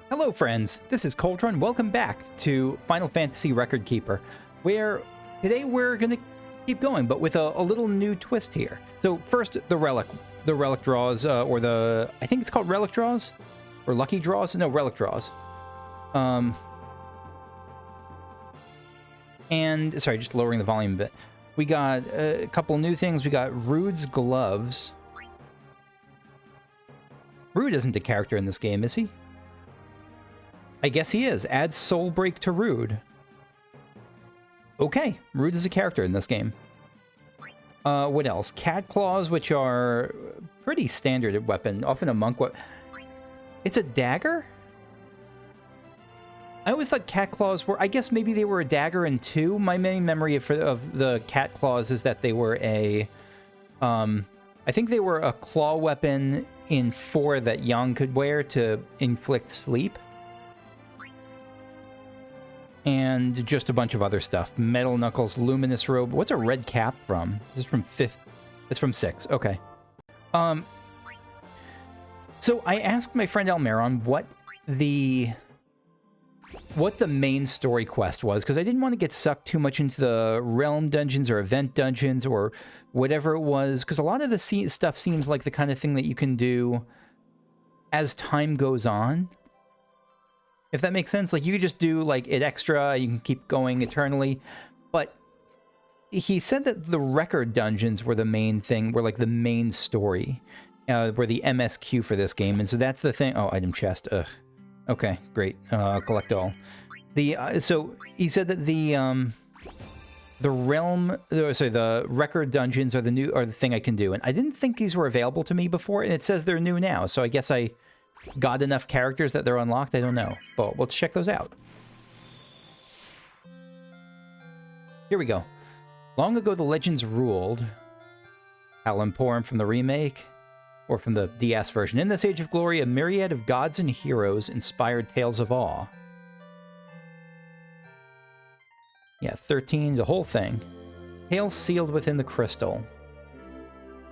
Hello friends, this is Coldrun. Welcome back to Final Fantasy Record Keeper, where today we're going to keep going, but with a little new twist here. So first, the relic draws, I think it's called relic draws? Or lucky draws? No, relic draws. And, sorry, just lowering the volume a bit. We got a couple new things. We got Rude's gloves. Rude isn't a character in this game, is he? I guess he is. Add Soul Break to Rude. Okay, Rude is a character in this game. What else? Cat Claws, which are pretty standard weapon. Often a monk weapon. It's a dagger? I always thought Cat Claws were... I guess maybe they were a dagger in 2. My main memory of the Cat Claws is that they were a... I think they were a claw weapon in 4 that Yang could wear to inflict sleep. And just a bunch of other stuff. Metal Knuckles, Luminous Robe. What's a red cap from? This is from 5th. It's from 6. Okay. So I asked my friend Almeron what the main story quest was, because I didn't want to get sucked too much into the realm dungeons or event dungeons or whatever it was, because a lot of the stuff seems like the kind of thing that you can do as time goes on. If that makes sense, like you could just do like it extra, you can keep going eternally. But he said that the record dungeons were the main thing, were like the main story, were the MSQ for this game. And so that's the thing. Oh, item chest. Ugh. Okay, great. I'll collect all. So he said that the record dungeons are the thing I can do. And I didn't think these were available to me before, and it says they're new now. So I guess I got enough characters that they're unlocked? I don't know. But let's check those out. Here we go. Long ago, the legends ruled. Alamporum from the remake, or from the DS version. In this age of glory, a myriad of gods and heroes inspired tales of awe. Yeah, 13, the whole thing. Tales sealed within the crystal.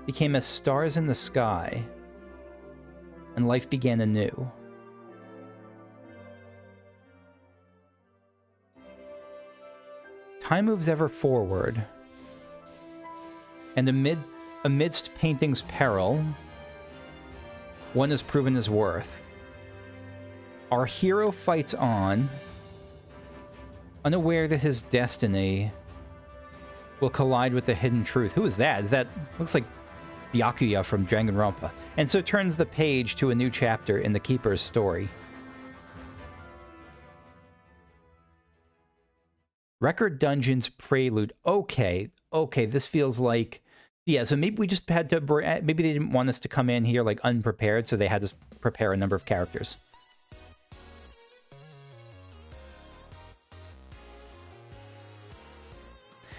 Became as stars in the sky. And life began anew. Time moves ever forward. And amidst painting's peril, one has proven his worth. Our hero fights on, unaware that his destiny will collide with the hidden truth. Who is that? Looks like Byakuya from Danganronpa. And so turns the page to a new chapter in the Keeper's story. Record Dungeons Prelude. Okay, this feels like... Yeah, so maybe we just had to... Maybe they didn't want us to come in here, like, unprepared, so they had to prepare a number of characters.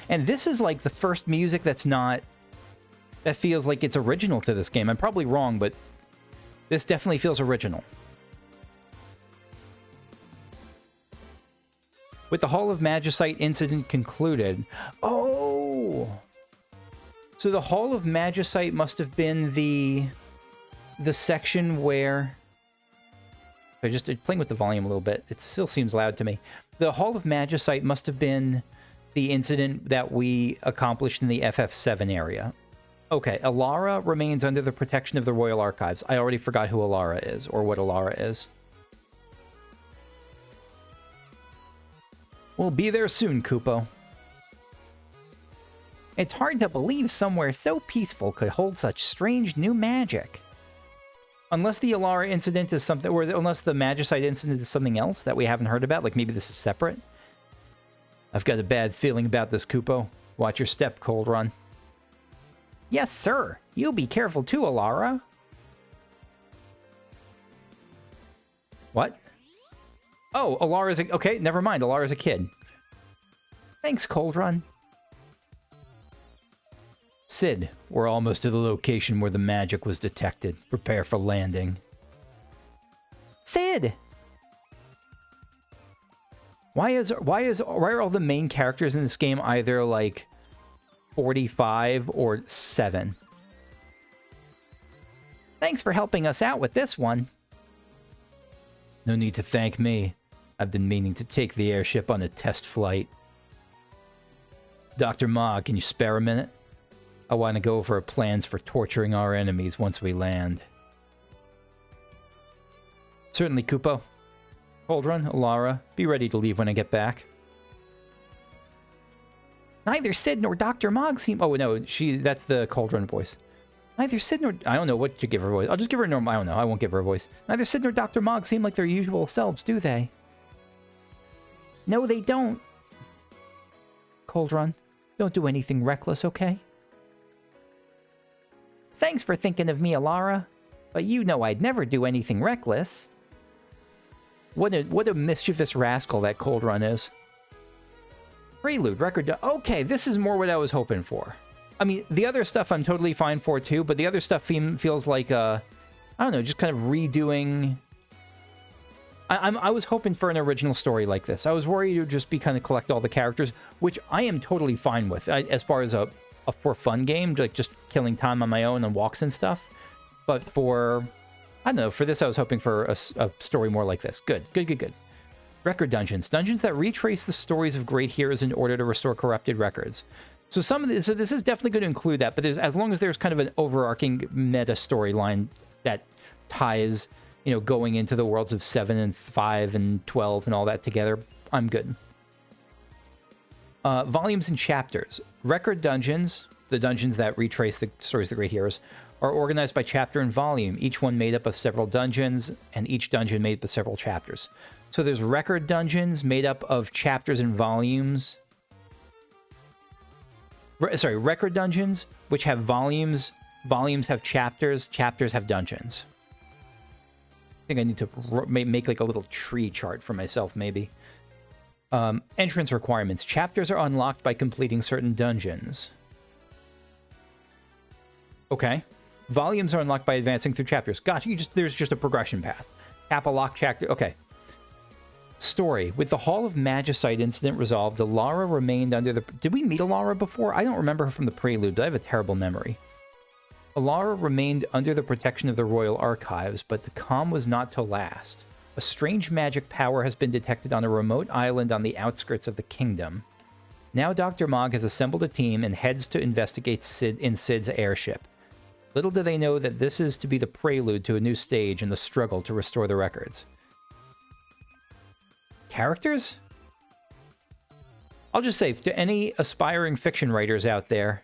And this is, like, the first music that's not... That feels like it's original to this game. I'm probably wrong, but this definitely feels original. With the Hall of Magicite incident concluded... Oh! So the Hall of Magicite must have been the section where... I'm just playing with the volume a little bit. It still seems loud to me. The Hall of Magicite must have been the incident that we accomplished in the FF7 area. Okay, Alara remains under the protection of the Royal Archives. I already forgot who Alara is, or what Alara is. We'll be there soon, Kupo. It's hard to believe somewhere so peaceful could hold such strange new magic. Unless the Alara incident is something, or unless the Magicite incident is something else that we haven't heard about, like maybe this is separate. I've got a bad feeling about this, Kupo. Watch your step, Coldrun. Yes, sir. You be careful too, Alara. What? Oh, Alara's a... Okay, never mind. Alara's a kid. Thanks, Coldrun. Sid, we're almost to the location where the magic was detected. Prepare for landing. Sid! Why are all the main characters in this game either like 45 or 7? Thanks for helping us out with this one. No need to thank me. I've been meaning to take the airship on a test flight. Dr. Ma, can you spare a minute? I want to go over our plans for torturing our enemies once we land. Certainly, Kupo. Coldrun, Alara, be ready to leave when I get back. Neither Sid nor Dr. Mog seem... Oh, no, that's the Coldrun voice. Neither Sid nor... I don't know what to give her a voice. I'll just give her a normal... I don't know. I won't give her a voice. Neither Sid nor Dr. Mog seem like their usual selves, do they? No, they don't. Coldrun, don't do anything reckless, okay? Thanks for thinking of me, Alara. But you know I'd never do anything reckless. What a mischievous rascal that Coldrun is. Prelude, record... Okay, this is more what I was hoping for. I mean, the other stuff I'm totally fine for, too, but the other stuff feels like, I don't know, just kind of redoing... I was hoping for an original story like this. I was worried it would just be kind of collect all the characters, which I am totally fine with, as far as a for-fun game, like just killing time on my own and walks and stuff. But for... I don't know, for this I was hoping for a story more like this. Good. Record dungeons. Dungeons that retrace the stories of great heroes in order to restore corrupted records. So this is definitely going to include that, but as long as there's kind of an overarching meta storyline that ties, you know, going into the worlds of 7 and 5 and 12 and all that together, I'm good. Volumes and chapters. Record dungeons, the dungeons that retrace the stories of the great heroes, are organized by chapter and volume, each one made up of several dungeons, and each dungeon made up of several chapters. So there's record dungeons made up of chapters and volumes. Record dungeons, which have volumes. Volumes have chapters. Chapters have dungeons. I think I need to make like a little tree chart for myself, maybe. Entrance requirements. Chapters are unlocked by completing certain dungeons. Okay. Volumes are unlocked by advancing through chapters. Gotcha. There's just a progression path. Tap a lock chapter. Okay. Story. With the Hall of Magicite incident resolved, Alara remained under the... Did we meet Alara before? I don't remember her from the prelude, but I have a terrible memory. Alara remained under the protection of the royal archives, but the calm was not to last. A strange magic power has been detected on a remote island on the outskirts of the kingdom. Now Dr. Mog has assembled a team and heads to investigate Sid's airship. Little do they know that this is to be the prelude to a new stage in the struggle to restore the records. Characters? I'll just say, to any aspiring fiction writers out there,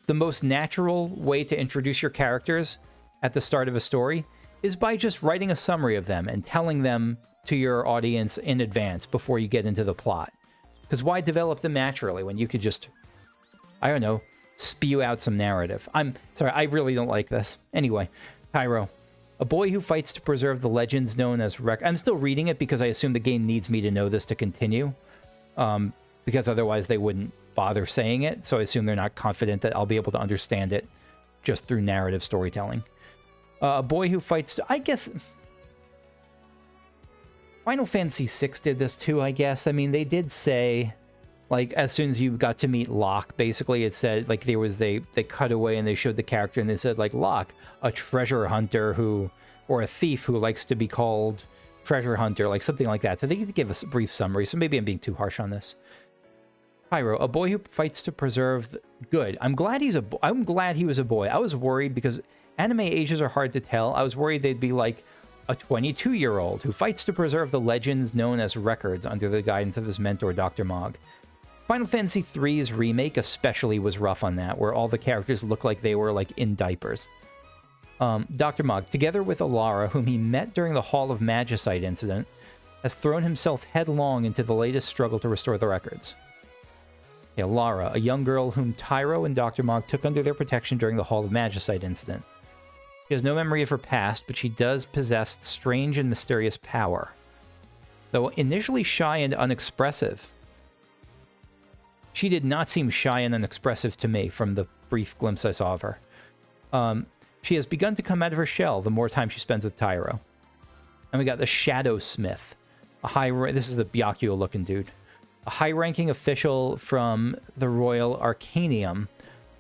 the most natural way to introduce your characters at the start of a story is by just writing a summary of them and telling them to your audience in advance before you get into the plot. Because why develop them naturally when you could just, I don't know, spew out some narrative. I'm sorry, I really don't like this. Anyway, Pyro. A boy who fights to preserve the legends known as I'm still reading it because I assume the game needs me to know this to continue. Because otherwise they wouldn't bother saying it. So I assume they're not confident that I'll be able to understand it just through narrative storytelling. A boy who fights to... I guess... Final Fantasy VI did this too, I guess. I mean, they did say... Like, as soon as you got to meet Locke, basically it said, like, there was, they cut away and they showed the character and they said, like, Locke, a treasure hunter who, or a thief who likes to be called treasure hunter, like something like that. So they could give us a brief summary, so maybe I'm being too harsh on this. Pyro, a boy who fights to preserve... Good. I'm glad he was a boy. I was worried because anime ages are hard to tell. I was worried they'd be like a 22-year-old who fights to preserve the legends known as records under the guidance of his mentor, Dr. Mog. Final Fantasy III's remake especially was rough on that, where all the characters looked like they were, like, in diapers. Dr. Mog, together with Alara, whom he met during the Hall of Magicite incident, has thrown himself headlong into the latest struggle to restore the records. Yeah, Alara, a young girl whom Tyro and Dr. Mog took under their protection during the Hall of Magicite incident. She has no memory of her past, but she does possess strange and mysterious power. Though initially shy and unexpressive, she did not seem shy and unexpressive to me from the brief glimpse I saw of her. She has begun to come out of her shell the more time she spends with Tyro. And we got the Shadow Smith. This is the Byakuya-looking dude. A high-ranking official from the Royal Arcanium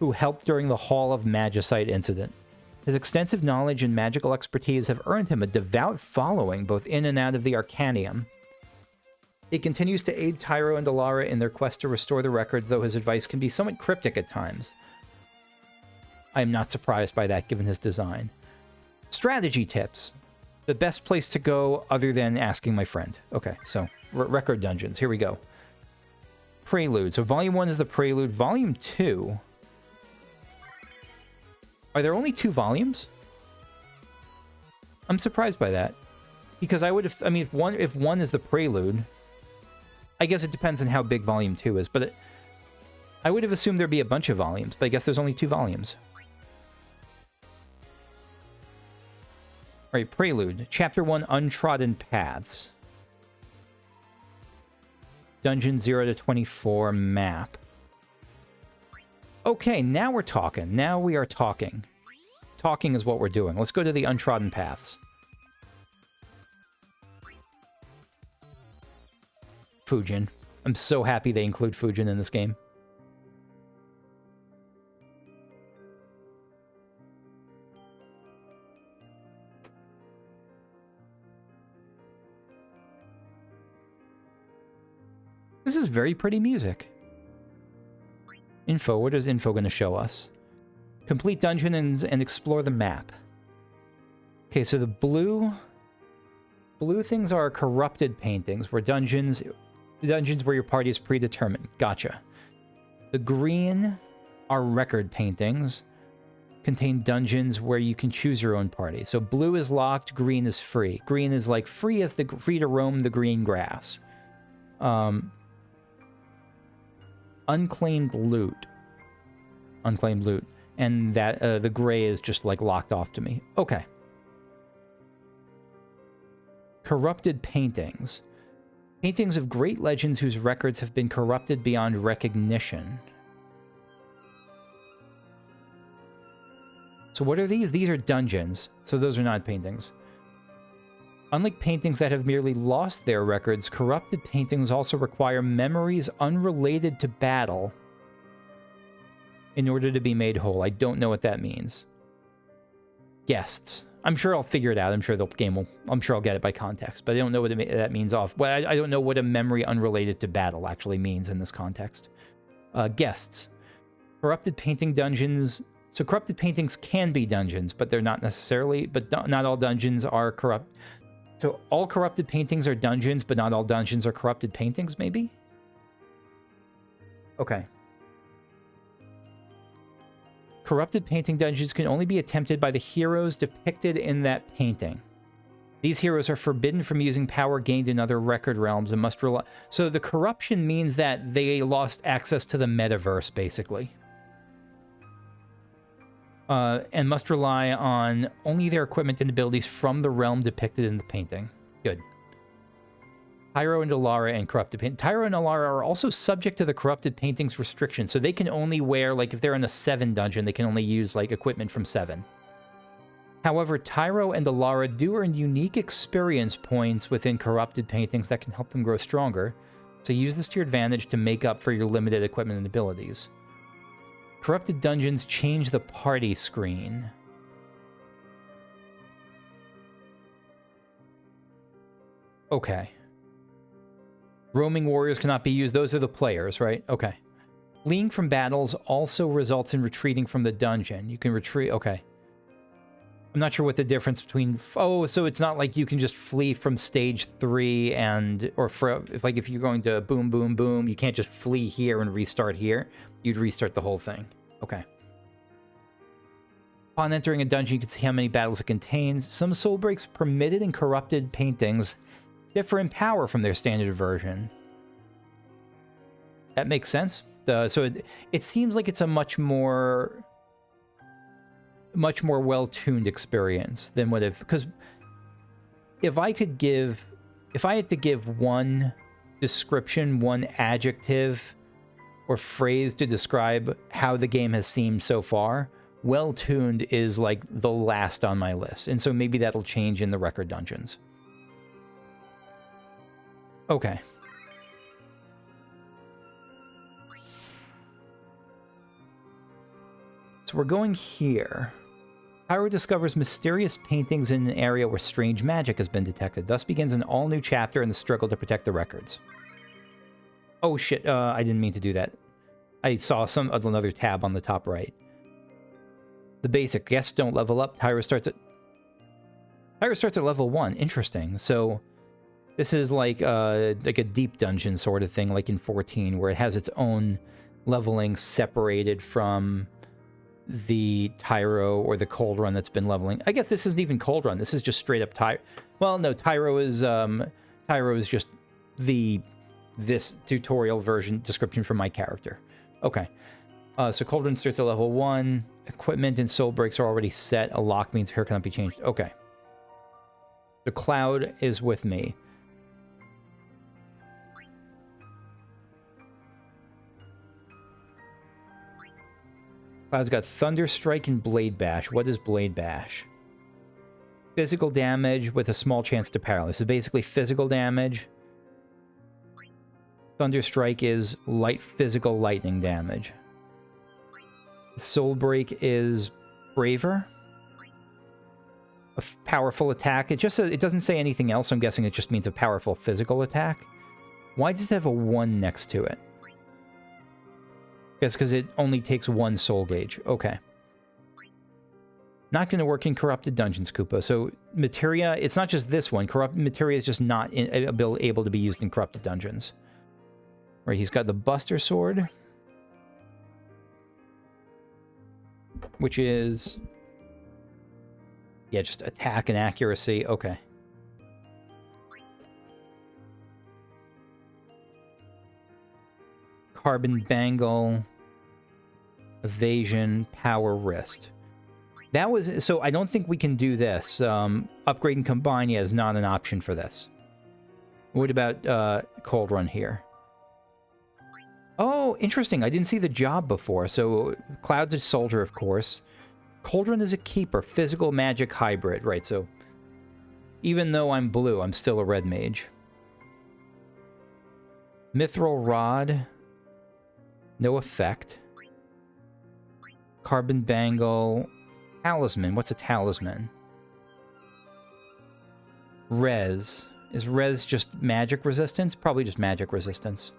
who helped during the Hall of Magicite incident. His extensive knowledge and magical expertise have earned him a devout following both in and out of the Arcanium. He continues to aid Tyro and Alara in their quest to restore the records, though his advice can be somewhat cryptic at times. I am not surprised by that, given his design. Strategy tips. The best place to go other than asking my friend. Okay, so record dungeons. Here we go. Prelude. So Volume 1 is the Prelude. Volume 2... Are there only 2 volumes? I'm surprised by that. Because I would have... I mean, if one is the Prelude... I guess it depends on how big Volume 2 is, but I would have assumed there'd be a bunch of volumes, but I guess there's only 2 volumes. Alright, Prelude. Chapter 1, Untrodden Paths. Dungeon 0 to 24 map. Okay, now we're talking. Now we are talking. Talking is what we're doing. Let's go to the Untrodden Paths. Fujin. I'm so happy they include Fujin in this game. This is very pretty music. Info. What is info going to show us? Complete dungeon and explore the map. Okay, so the blue things are corrupted paintings, where dungeons where your party is predetermined. Gotcha. The green are record paintings, contain dungeons where you can choose your own party. So blue is locked, green is free. Green is like free to roam the green grass. Unclaimed loot. Unclaimed loot. And that the gray is just like locked off to me. Okay. Corrupted paintings. Paintings of great legends whose records have been corrupted beyond recognition. So what are these? These are dungeons. So those are not paintings. Unlike paintings that have merely lost their records, corrupted paintings also require memories unrelated to battle in order to be made whole. I don't know what that means. Guests. I'm sure I'll figure it out. I'm sure I'm sure I'll get it by context, but I don't know what that means off. Well, I don't know what a memory unrelated to battle actually means in this context. Guests. Corrupted painting dungeons. So corrupted paintings can be dungeons, but they're not necessarily, but not all dungeons are corrupt. So all corrupted paintings are dungeons, but not all dungeons are corrupted paintings, maybe? Okay. Corrupted painting dungeons can only be attempted by the heroes depicted in that painting. These heroes are forbidden from using power gained in other record realms and must rely... So the corruption means that they lost access to the metaverse, basically. And must rely on only their equipment and abilities from the realm depicted in the painting. Good. Tyro and Alara and corrupted paint. Tyro and Alara are also subject to the corrupted paintings restriction, so they can only wear, like, if they're in a 7 dungeon, they can only use, like, equipment from 7. However, Tyro and Alara do earn unique experience points within corrupted paintings that can help them grow stronger, so use this to your advantage to make up for your limited equipment and abilities. Corrupted dungeons change the party screen. Okay. Roaming warriors cannot be used. Those are the players, right? Okay. Fleeing from battles also results in retreating from the dungeon. You can retreat. Okay. I'm not sure what the difference between... Oh, so it's not like you can just flee from stage 3 and... Or if you're going to boom, boom, boom, you can't just flee here and restart here. You'd restart the whole thing. Okay. Upon entering a dungeon, you can see how many battles it contains. Some soul breaks permitted in corrupted paintings differ in power from their standard version. That makes sense. So it seems like it's a much more well-tuned experience than what if... Because if I had to give one description, one adjective or phrase to describe how the game has seemed so far, well-tuned is like the last on my list. And so maybe that'll change in the record dungeons. Okay. So we're going here. Pyro discovers mysterious paintings in an area where strange magic has been detected. Thus begins an all-new chapter in the struggle to protect the records. Oh shit, I didn't mean to do that. I saw another tab on the top right. The basic. Guests don't level up. Pyro starts at level 1. Interesting. So this is like a deep dungeon sort of thing, like in 14, where it has its own leveling separated from the Tyro or the Coldrun that's been leveling. I guess this isn't even Coldrun. This is just straight up Tyro. Well, no, Tyro is just this tutorial version description from my character. Okay. So Coldrun starts at level 1. Equipment and soul breaks are already set. A lock means her cannot be changed. Okay. The Cloud is with me. Cloud's got Thunder Strike and Blade Bash. What is Blade Bash? Physical damage with a small chance to paralyze. So basically physical damage. Thunder Strike is light physical lightning damage. Soul Break is Braver. A powerful attack. It doesn't say anything else. I'm guessing it just means a powerful physical attack. Why does it have a 1 next to it? Guess because it only takes 1 soul gauge. Okay. Not going to work in Corrupted Dungeons, Koopa. So Materia, it's not just this one. Materia is just not able to be used in Corrupted Dungeons. Right, he's got the Buster Sword. Which is... yeah, just attack and accuracy. Okay. Carbon Bangle, Evasion, Power Wrist. That was... so I don't think we can do this. Upgrade and Combine, yeah, is not an option for this. What about Coldrun here? Oh, interesting. I didn't see the job before. So Cloud's a soldier, of course. Coldrun is a keeper. Physical magic hybrid. Right, so even though I'm blue, I'm still a red mage. Mithril Rod. No effect. Carbon Bangle. Talisman. What's a talisman? Res. Is Res just magic resistance? Probably just magic resistance.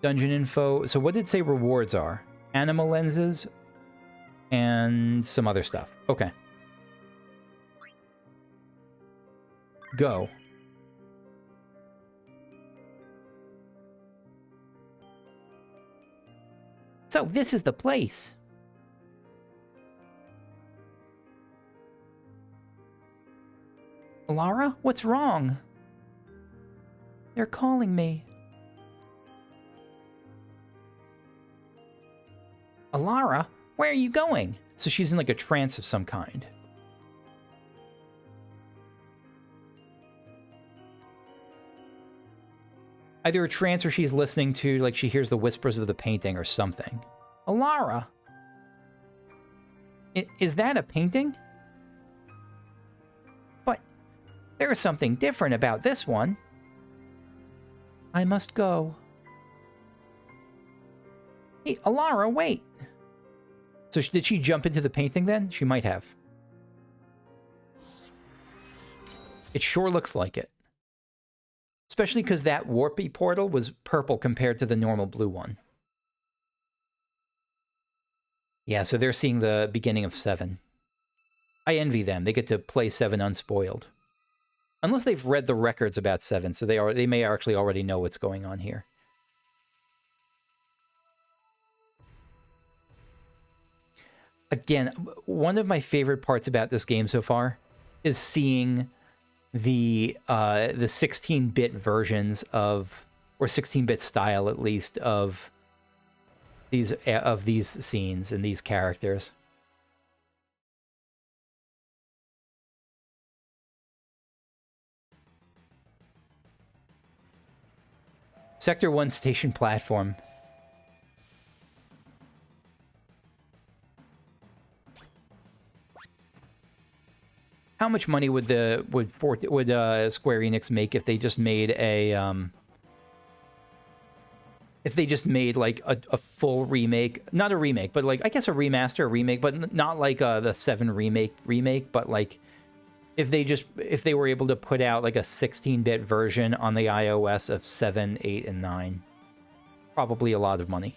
Dungeon info. So what did it say rewards are? Animal lenses and some other stuff. Okay. Go. So this is the place. Alara, what's wrong? They're calling me. Alara, where are you going? So she's in like a trance of some kind. Either a trance or she's listening to, like, she hears the whispers of the painting or something. Alara! Is that a painting? But there is something different about this one. I must go. Hey, Alara, wait! So did she jump into the painting then? She might have. It sure looks like it. Especially because that warpy portal was purple compared to the normal blue one. Yeah, so they're seeing the beginning of 7. I envy them. They get to play 7 unspoiled. Unless they've read the records about 7, so they may actually already know what's going on here. Again, one of my favorite parts about this game so far is seeing the 16-bit versions of, or 16-bit style at least, of these scenes and these characters. Sector 1 station platform. How much money would Square Enix make if they just made a if they just made like a full remake, not a remake, but like I guess a remaster, a remake, but not like the 7 remake, but like if they were able to put out like a 16-bit version on the iOS of 7, 8, and 9, probably a lot of money.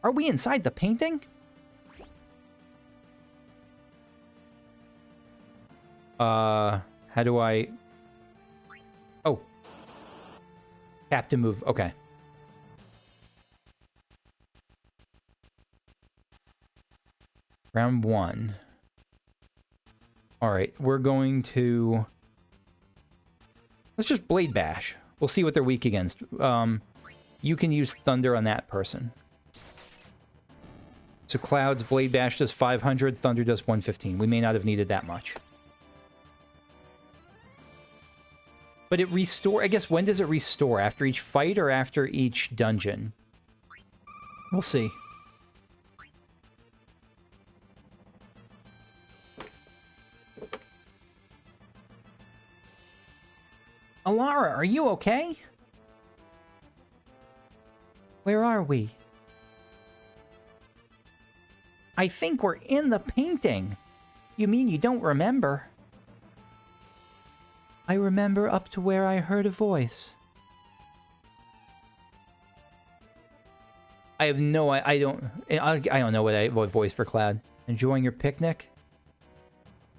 Are we inside the painting? How do I? Oh, tap to move. Okay. Round 1. All right, we're going to... Let's just Blade Bash. We'll see what they're weak against. You can use Thunder on that person. So Cloud's Blade Bash does 500, Thunder does 115. We may not have needed that much. But it restore... I guess, when does it restore? After each fight or after each dungeon? We'll see. Alara, are you okay? Where are we? I think we're in the painting. You mean you don't remember? I remember up to where I heard a voice. I have no... I don't know what voice for Cloud. Enjoying your picnic?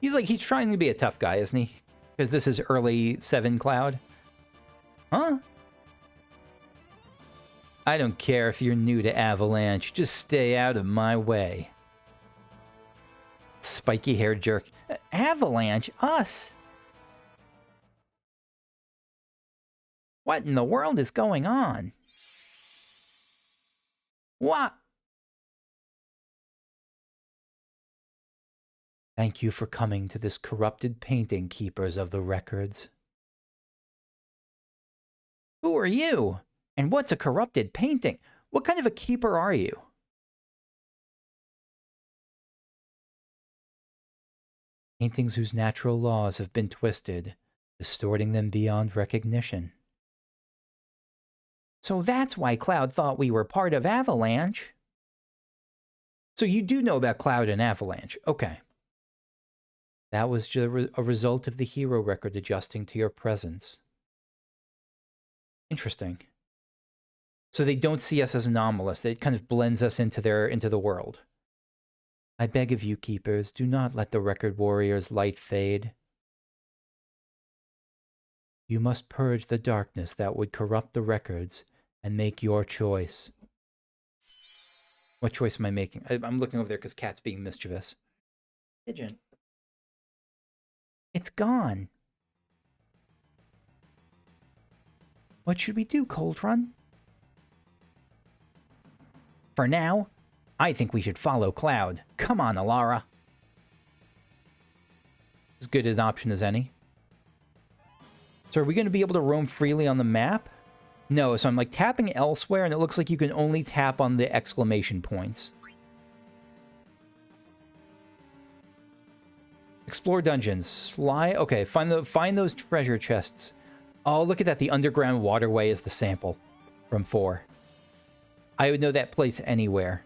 He's trying to be a tough guy, isn't he? Because this is early 7 Cloud. Huh? I don't care if you're new to Avalanche. Just stay out of my way. Spiky-haired jerk. Avalanche? Us? What in the world is going on? What? Thank you for coming to this corrupted painting, keepers of the records. Who are you? And what's a corrupted painting? What kind of a keeper are you? Paintings whose natural laws have been twisted, distorting them beyond recognition. So that's why Cloud thought we were part of Avalanche. So you do know about Cloud and Avalanche. Okay. That was just a result of the hero record adjusting to your presence. Interesting. So they don't see us as anomalous. It kind of blends us into the world. I beg of you, keepers, do not let the record warrior's light fade. You must purge the darkness that would corrupt the records and make your choice. What choice am I making? I'm looking over there because Cat's being mischievous. Pigeon. It's gone. What should we do, Coldrun? For now, I think we should follow Cloud. Come on, Alara. As good an option as any. So are we going to be able to roam freely on the map? No, so I'm like tapping elsewhere, and it looks like you can only tap on the exclamation points. Explore dungeons. Okay, find those treasure chests. Oh, look at that. The underground waterway is the sample from 4. I would know that place anywhere.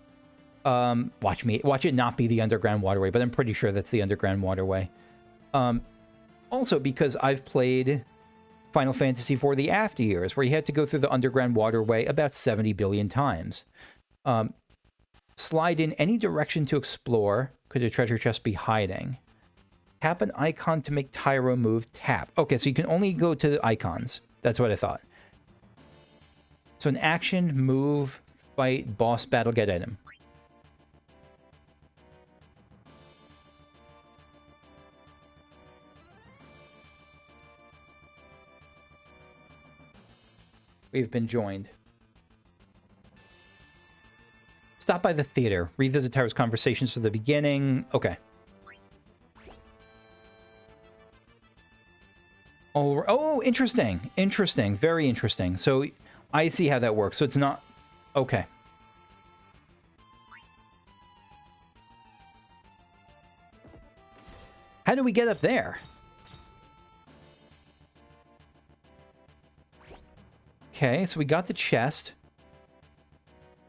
Watch it not be the underground waterway, but I'm pretty sure that's the underground waterway. Also, because I've played Final Fantasy IV The After Years, where you had to go through the underground waterway about 70 billion times. Slide in any direction to explore. Could a treasure chest be hiding? Tap an icon to make Tyro move. Tap. Okay, so you can only go to the icons. That's what I thought. So an action, move, fight, boss battle, get item. We've been joined. Stop by the theater. Revisit Tyro's conversations from the beginning. Okay. Oh, interesting. Interesting. Very interesting. So I see how that works. So it's not... Okay. How do we get up there? Okay, so we got the chest.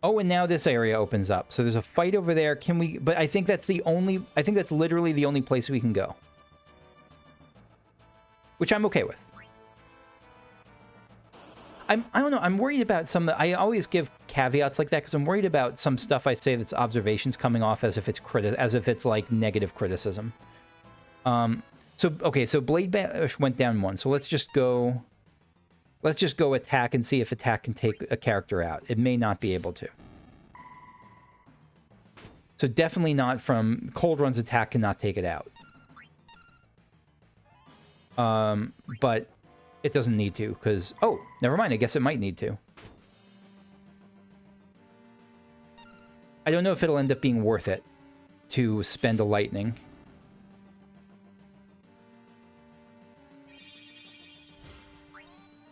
Oh, and now this area opens up. So there's a fight over there. Can we... But I think that's the only... I think that's literally the only place we can go. Which I'm okay with. I don't know. I'm worried about some... I always give caveats like that because I'm worried about some stuff I say that's observations coming off as if it's like negative criticism. So okay, so Blade Bash went down 1. So let's just go attack and see if attack can take a character out. It may not be able to. So definitely not from Coldrun's attack cannot take it out. But it doesn't need to, because... Oh, never mind. I guess it might need to. I don't know if it'll end up being worth it to spend a lightning.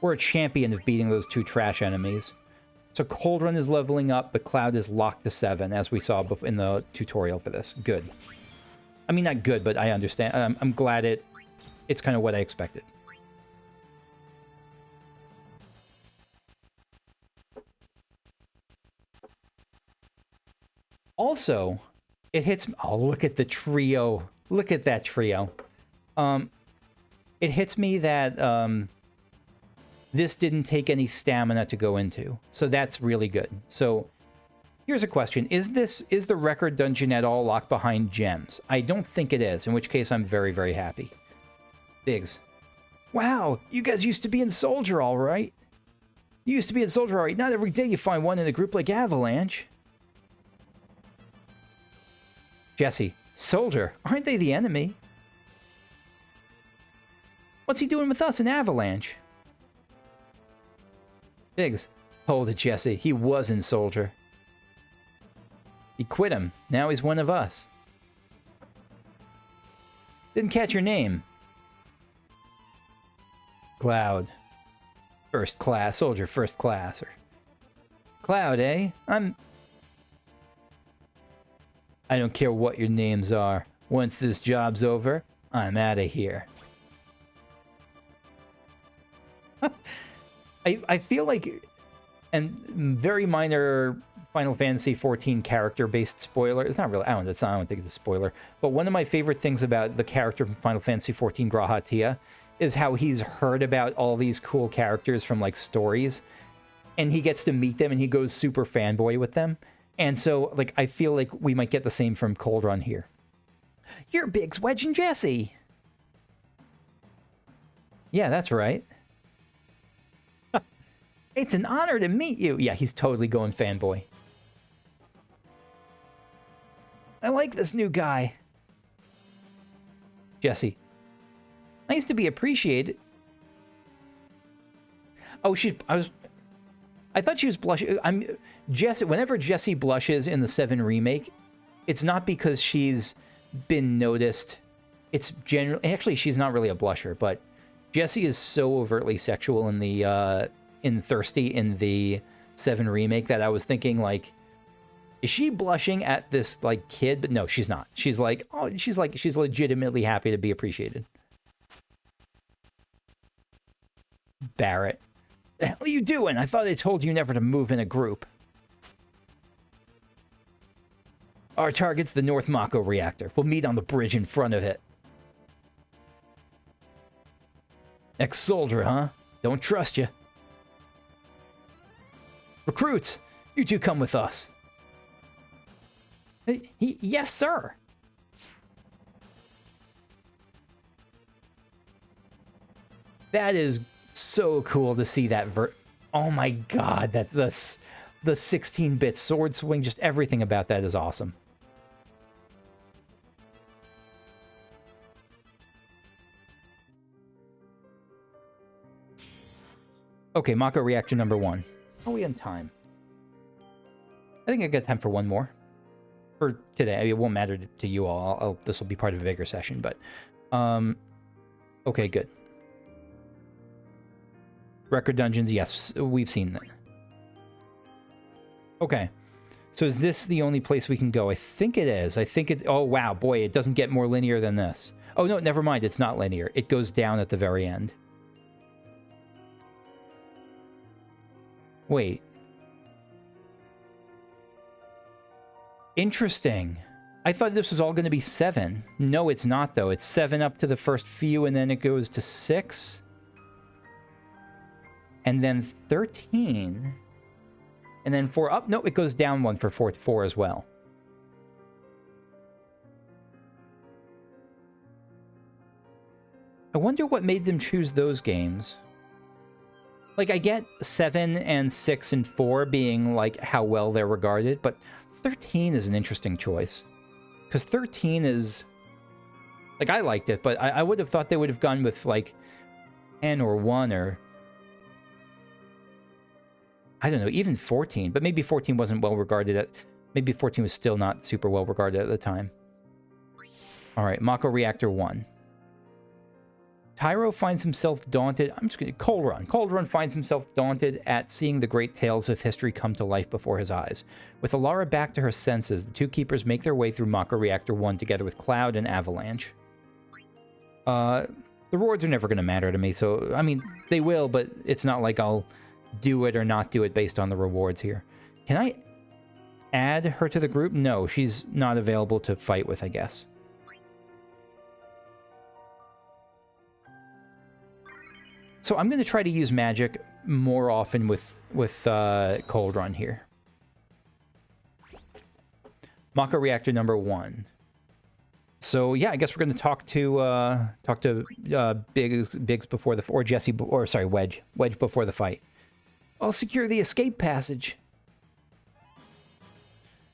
We're a champion of beating those 2 trash enemies. So Coldrun is leveling up, but Cloud is locked to 7, as we saw in the tutorial for this. Good. I mean, not good, but I understand. I'm glad it's kind of what I expected. Also, it hits... Oh, look at the trio. Look at that trio. It hits me that this didn't take any stamina to go into. So that's really good. So here's a question. Is the record dungeon at all locked behind gems? I don't think it is, in which case I'm very, very happy. Biggs. Wow, you guys used to be in Soldier, all right? You used to be in Soldier, all right? Not every day you find one in a group like Avalanche. Jesse. Soldier, aren't they the enemy? What's he doing with us in Avalanche? Biggs. Hold it, Jesse. He was in Soldier. He quit him. Now he's one of us. Didn't catch your name. Cloud. First class. Soldier first class. Or Cloud, eh? I don't care what your names are. Once this job's over, I'm out of here. I feel like, and very minor Final Fantasy XIV character-based spoiler. It's not really, I don't think it's a spoiler. But one of my favorite things about the character from Final Fantasy XIV, G'raha Tia, is how he's heard about all these cool characters from, like, stories. And he gets to meet them, and he goes super fanboy with them. And so, like, I feel like we might get the same from Coldrun here. You're Biggs, Wedge, and Jesse. Yeah, that's right. It's an honor to meet you. Yeah, he's totally going fanboy. I like this new guy. Jesse. Nice to be appreciated. Oh, I thought she was blushing. Whenever Jessie blushes in the 7 remake, it's not because she's been noticed. It's generally... Actually, she's not really a blusher, but Jessie is so overtly sexual in the... Thirsty in the 7 remake that I was thinking, like, is she blushing at this, like, kid? But no, she's not. She's like, oh, she's legitimately happy to be appreciated. Barrett. The hell are you doing? I thought I told you never to move in a group. Our target's the North Mako reactor. We'll meet on the bridge in front of it. Ex-soldier, huh? Don't trust you. Recruits, you two come with us. Yes, sir. That is so cool to see that oh my god, that the 16-bit sword swing, just everything about that is awesome. Okay, Mako reactor number 1. Are we on time? I think I got time for one more. For today. I mean, it won't matter to you all. This will be part of a bigger session, but... okay, good. Record dungeons, yes, we've seen that. Okay. So is this the only place we can go? I think it is. I think it... Oh, wow, boy, it doesn't get more linear than this. Oh, no, never mind. It's not linear. It goes down at the very end. Wait. Interesting. I thought this was all going to be 7. No, it's not, though. It's 7 up to the first few, and then it goes to 6. And then 13. And then 4 up. No, it goes down 1 for 4 as well. I wonder what made them choose those games. Like, I get 7 and 6 and 4 being, like, how well they're regarded, but 13 is an interesting choice. Because 13 is... Like, I liked it, but I would have thought they would have gone with, like, 10 or 1 or... I don't know, even 14. But maybe 14 wasn't well regarded at... Maybe 14 was still not super well regarded at the time. Alright, Mako Reactor 1. Tyro finds himself daunted... I'm just going to... Coldrun. Coldrun finds himself daunted at seeing the great tales of history come to life before his eyes. With Alara back to her senses, the two keepers make their way through Mako Reactor 1 together with Cloud and Avalanche. The rewards are never going to matter to me, so... I mean, they will, but it's not like I'll do it or not do it based on the rewards here. Can I add her to the group? No, she's not available to fight with, I guess. So I'm going to try to use magic more often with Coldrun here. Mako Reactor number 1. So yeah, I guess we're going to talk to Biggs before the, or Jesse, or sorry, Wedge before the fight. I'll secure the escape passage.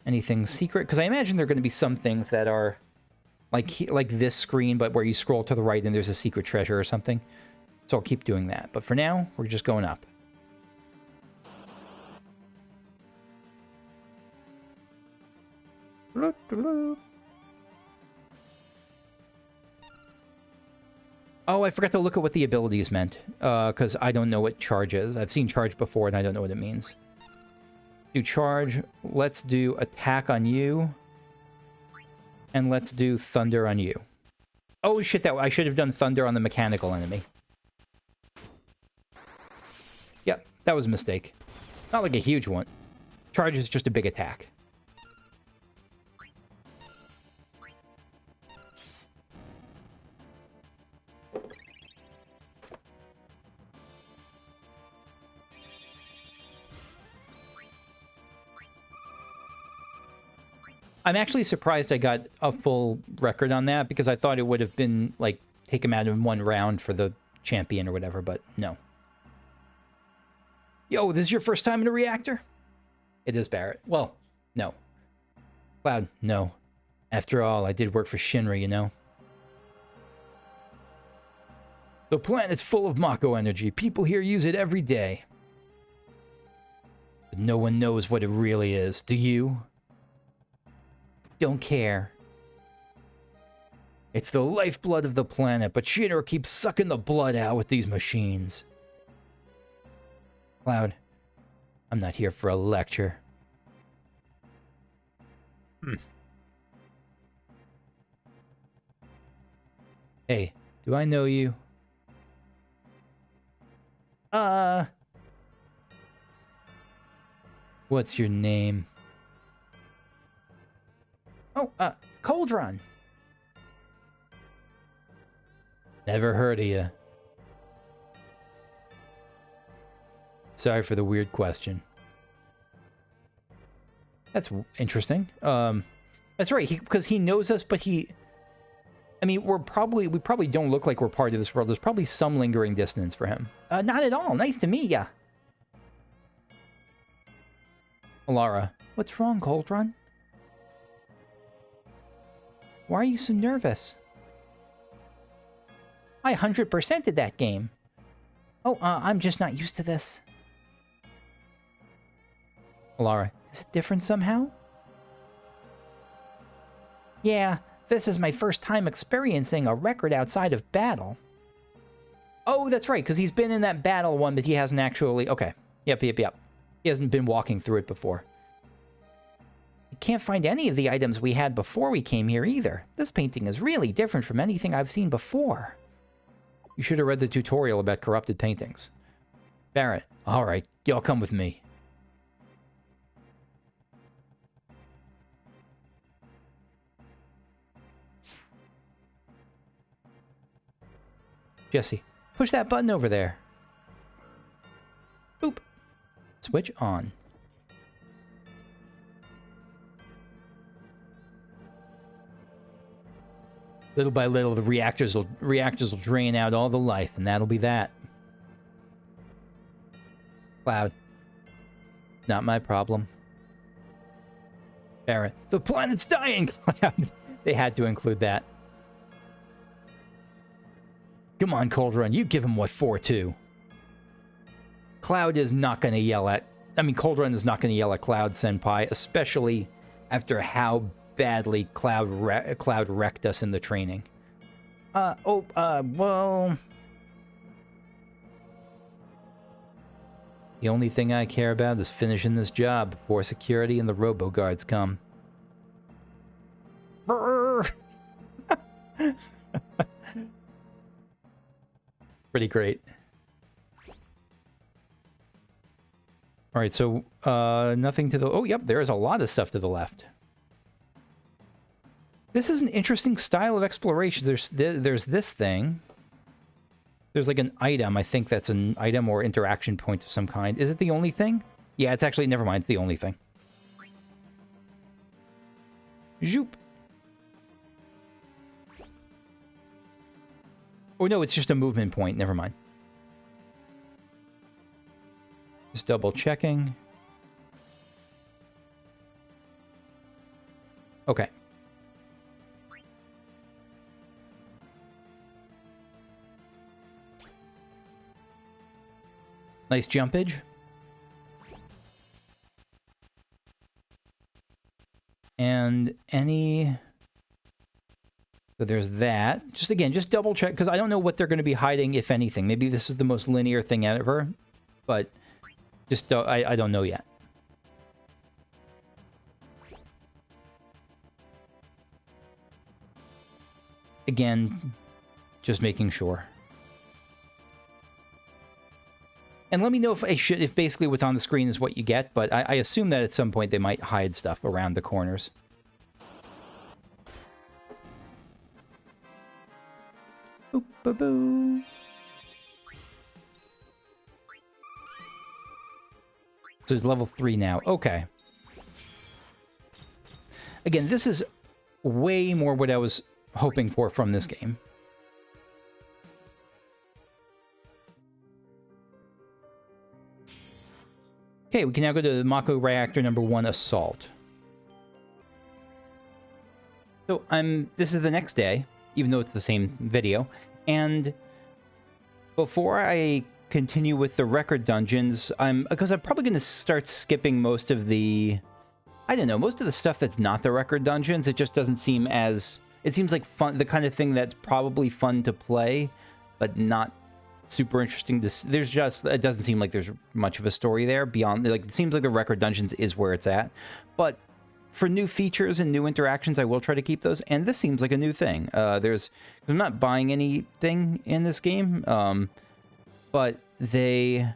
Anything secret? Because I imagine there are going to be some things that are like this screen, but where you scroll to the right and there's a secret treasure or something. So I'll keep doing that. But for now, we're just going up. Oh, I forgot to look at what the abilities meant. Because I don't know what charge is. I've seen charge before and I don't know what it means. Do charge. Let's do attack on you. And let's do thunder on you. Oh shit, I should have done thunder on the mechanical enemy. Yep, that was a mistake. Not like a huge one. Charge is just a big attack. I'm actually surprised I got a full record on that, because I thought it would have been, like, take him out in 1 round for the champion or whatever, but no. Yo, this is your first time in a reactor? It is, Barrett. Well, no. Cloud, no. After all, I did work for Shinra, you know? The planet's full of Mako energy. People here use it every day. But no one knows what it really is. Do you? Don't care. It's the lifeblood of the planet, but Shinra keeps sucking the blood out with these machines. Cloud, I'm not here for a lecture. Hey, do I know you? What's your name? Oh, Coldrun. Never heard of you. Sorry for the weird question. That's interesting. That's right, because he knows us, but he... I mean, we probably don't look like we're part of this world. There's probably some lingering dissonance for him. Not at all. Nice to meet ya. Alara, what's wrong, Coldrun? Why are you so nervous? I 100%ed that game. Oh, I'm just not used to this. Alara, is it different somehow? Yeah, this is my first time experiencing a record outside of battle. Oh, that's right, because he's been in that battle one, but he hasn't actually... Okay. Yep. He hasn't been walking through it before. I can't find any of the items we had before we came here either. This painting is really different from anything I've seen before. You should have read the tutorial about corrupted paintings. Barrett, alright, y'all come with me. Jesse, push that button over there. Boop. Switch on. Little by little, the reactors will drain out all the life, and that'll be that. Cloud. Not my problem. Barrett. The planet's dying! They had to include that. Come on, Coldrun, you give him what for, too. Cloud is not going to yell at... I mean, Coldrun is not going to yell at Cloud Senpai, especially after how badly Cloud wrecked us in the training. Well... The only thing I care about is finishing this job before security and the robo-guards come. Pretty great. Alright, so, nothing to the... Oh, yep, there is a lot of stuff to the left. This is an interesting style of exploration. There's this thing. There's like an item. I think that's an item or interaction point of some kind. Is it the only thing? Yeah, it's actually... Never mind, it's the only thing. Zoop. Oh, no, it's just a movement point. Never mind. Just double checking. Okay. Nice jumpage. And any... So there's that. Just again, just double check, because I don't know what they're going to be hiding, if anything. Maybe this is the most linear thing ever, but just I don't know yet. Again, just making sure. And let me know if basically what's on the screen is what you get, but I assume that at some point they might hide stuff around the corners. Boop, boop, boop. So it's level 3 now. Okay. Again, this is way more what I was hoping for from this game. Okay, we can now go to the Mako Reactor number 1 Assault. So this is the next day, even though it's the same video. And before I continue with the record dungeons, because I'm probably going to start skipping most of the, I don't know, most of the stuff that's not the record dungeons. It just doesn't seem as, it seems like fun, the kind of thing that's probably fun to play, but not super interesting to... There's just... It doesn't seem like there's much of a story there beyond... Like, it seems like the record dungeons is where it's at. But for new features and new interactions, I will try to keep those. And this seems like a new thing. I'm not buying anything in this game. But they...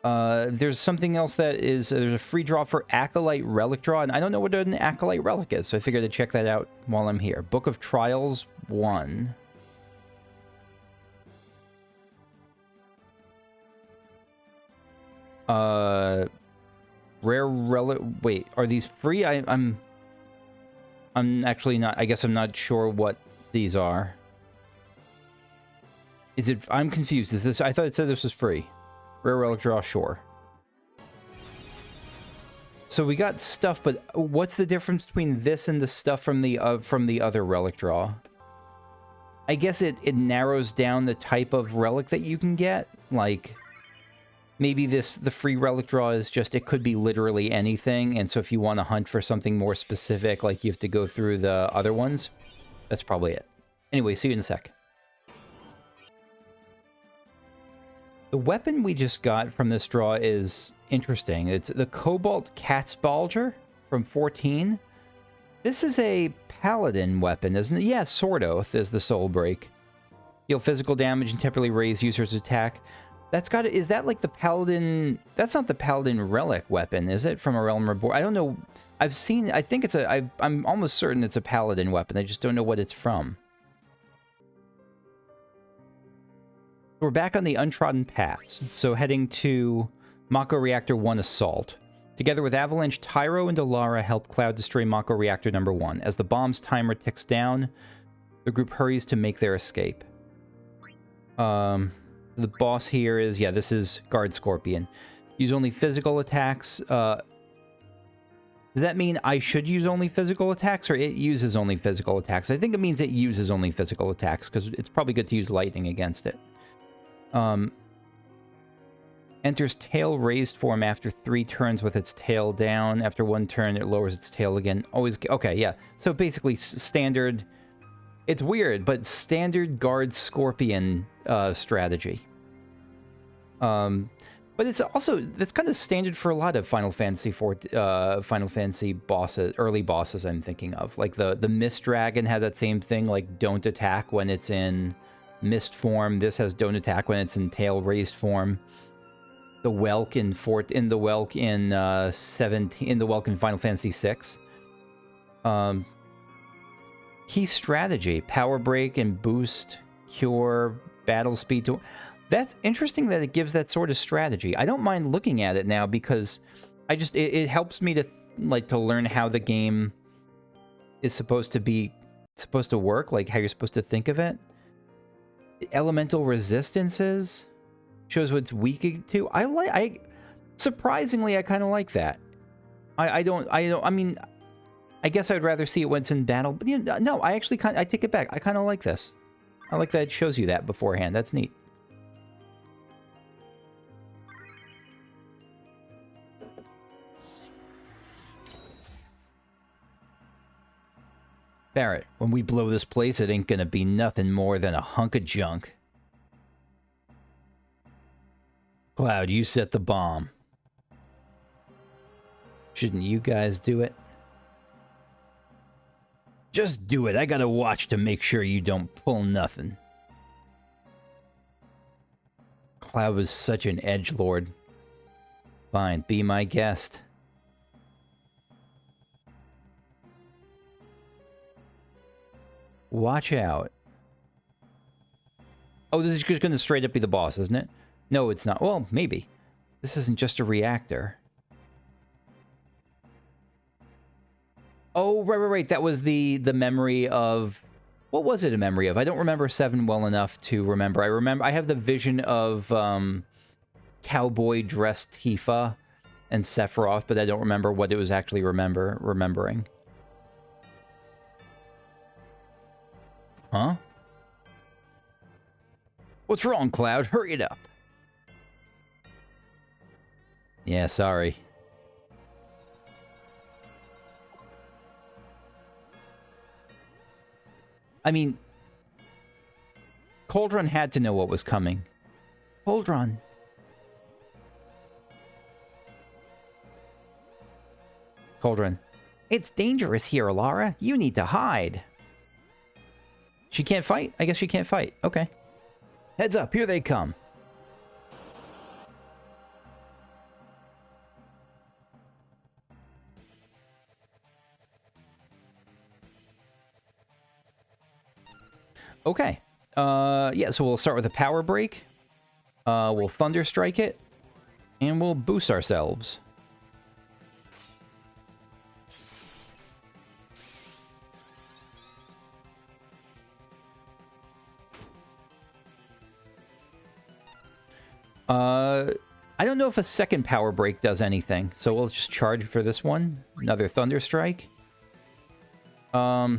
there's something else that is... There's a free draw for Acolyte Relic Draw. And I don't know what an Acolyte Relic is. So I figured to check that out while I'm here. Book of Trials 1. Rare relic... Wait, are these free? I'm actually not... I guess I'm not sure what these are. Is it... I'm confused. Is this... I thought it said this was free. Rare relic draw, sure. So we got stuff, but what's the difference between this and the stuff from the other relic draw? I guess it narrows down the type of relic that you can get. Like... Maybe the free relic draw is just, it could be literally anything, and so if you want to hunt for something more specific, like you have to go through the other ones, that's probably it. Anyway, see you in a sec. The weapon we just got from this draw is interesting. It's the Cobalt Catsbalger from 14. This is a paladin weapon, isn't it? Yeah, Sword Oath is the soul break. Deal physical damage and temporarily raise user's attack. That's got it. Is that like the paladin? That's not the paladin relic weapon, is it? From A Realm Reborn? I don't know. I've seen. I think it's a. I'm almost certain it's a paladin weapon. I just don't know what it's from. We're back on the untrodden paths, so heading to Mako Reactor 1 Assault. Together with Avalanche, Tyro and Alara help Cloud destroy Mako Reactor number 1. As the bomb's timer ticks down, the group hurries to make their escape. The boss here is, yeah, this is Guard Scorpion. Use only physical attacks. Does that mean I should use only physical attacks, or it uses only physical attacks? I think it means it uses only physical attacks, because it's probably good to use lightning against it. Enters tail raised form after 3 turns with its tail down. After 1 turn, it lowers its tail again. Always, okay, yeah. So basically, standard... It's weird, but standard Guard Scorpion strategy. But it's also, that's kind of standard for a lot of Final Fantasy bosses, early bosses I'm thinking of. Like the Mist Dragon had that same thing, like don't attack when it's in mist form. This has don't attack when it's in tail raised form. The Welk in Final Fantasy VI. Key strategy: power break and boost, cure, battle speed. That's interesting that it gives that sort of strategy. I don't mind looking at it now because it helps me to learn how the game is supposed to work, like how you're supposed to think of it. Elemental resistances shows what it's weak to. Surprisingly, I kind of like that. I mean, I guess I'd rather see it when it's in battle, but no, I take it back. I kind of like this. I like that it shows you that beforehand. That's neat. Barret, when we blow this place, it ain't gonna be nothing more than a hunk of junk. Cloud, you set the bomb. Shouldn't you guys do it? Just do it. I gotta watch to make sure you don't pull nothing. Cloud was such an edgelord. Fine, be my guest. Watch out. Oh, this is just going to straight up be the boss, isn't it? No, it's not. Well, maybe. This isn't just a reactor. Oh, right. That was the memory of... What was it a memory of? I don't remember 7 well enough to remember. I have the vision of cowboy-dressed Tifa and Sephiroth, but I don't remember what it was actually remembering. Huh? What's wrong, Cloud? Hurry it up. Yeah, sorry. I mean, Coldrun had to know what was coming. Coldrun. Coldrun. It's dangerous here, Alara. You need to hide. She can't fight? I guess she can't fight. Okay. Heads up, here they come. Okay. Yeah, so we'll start with a power break. We'll thunder strike it. And we'll boost ourselves. I don't know if a second power break does anything, so we'll just charge for this one. Another thunder strike. Oh,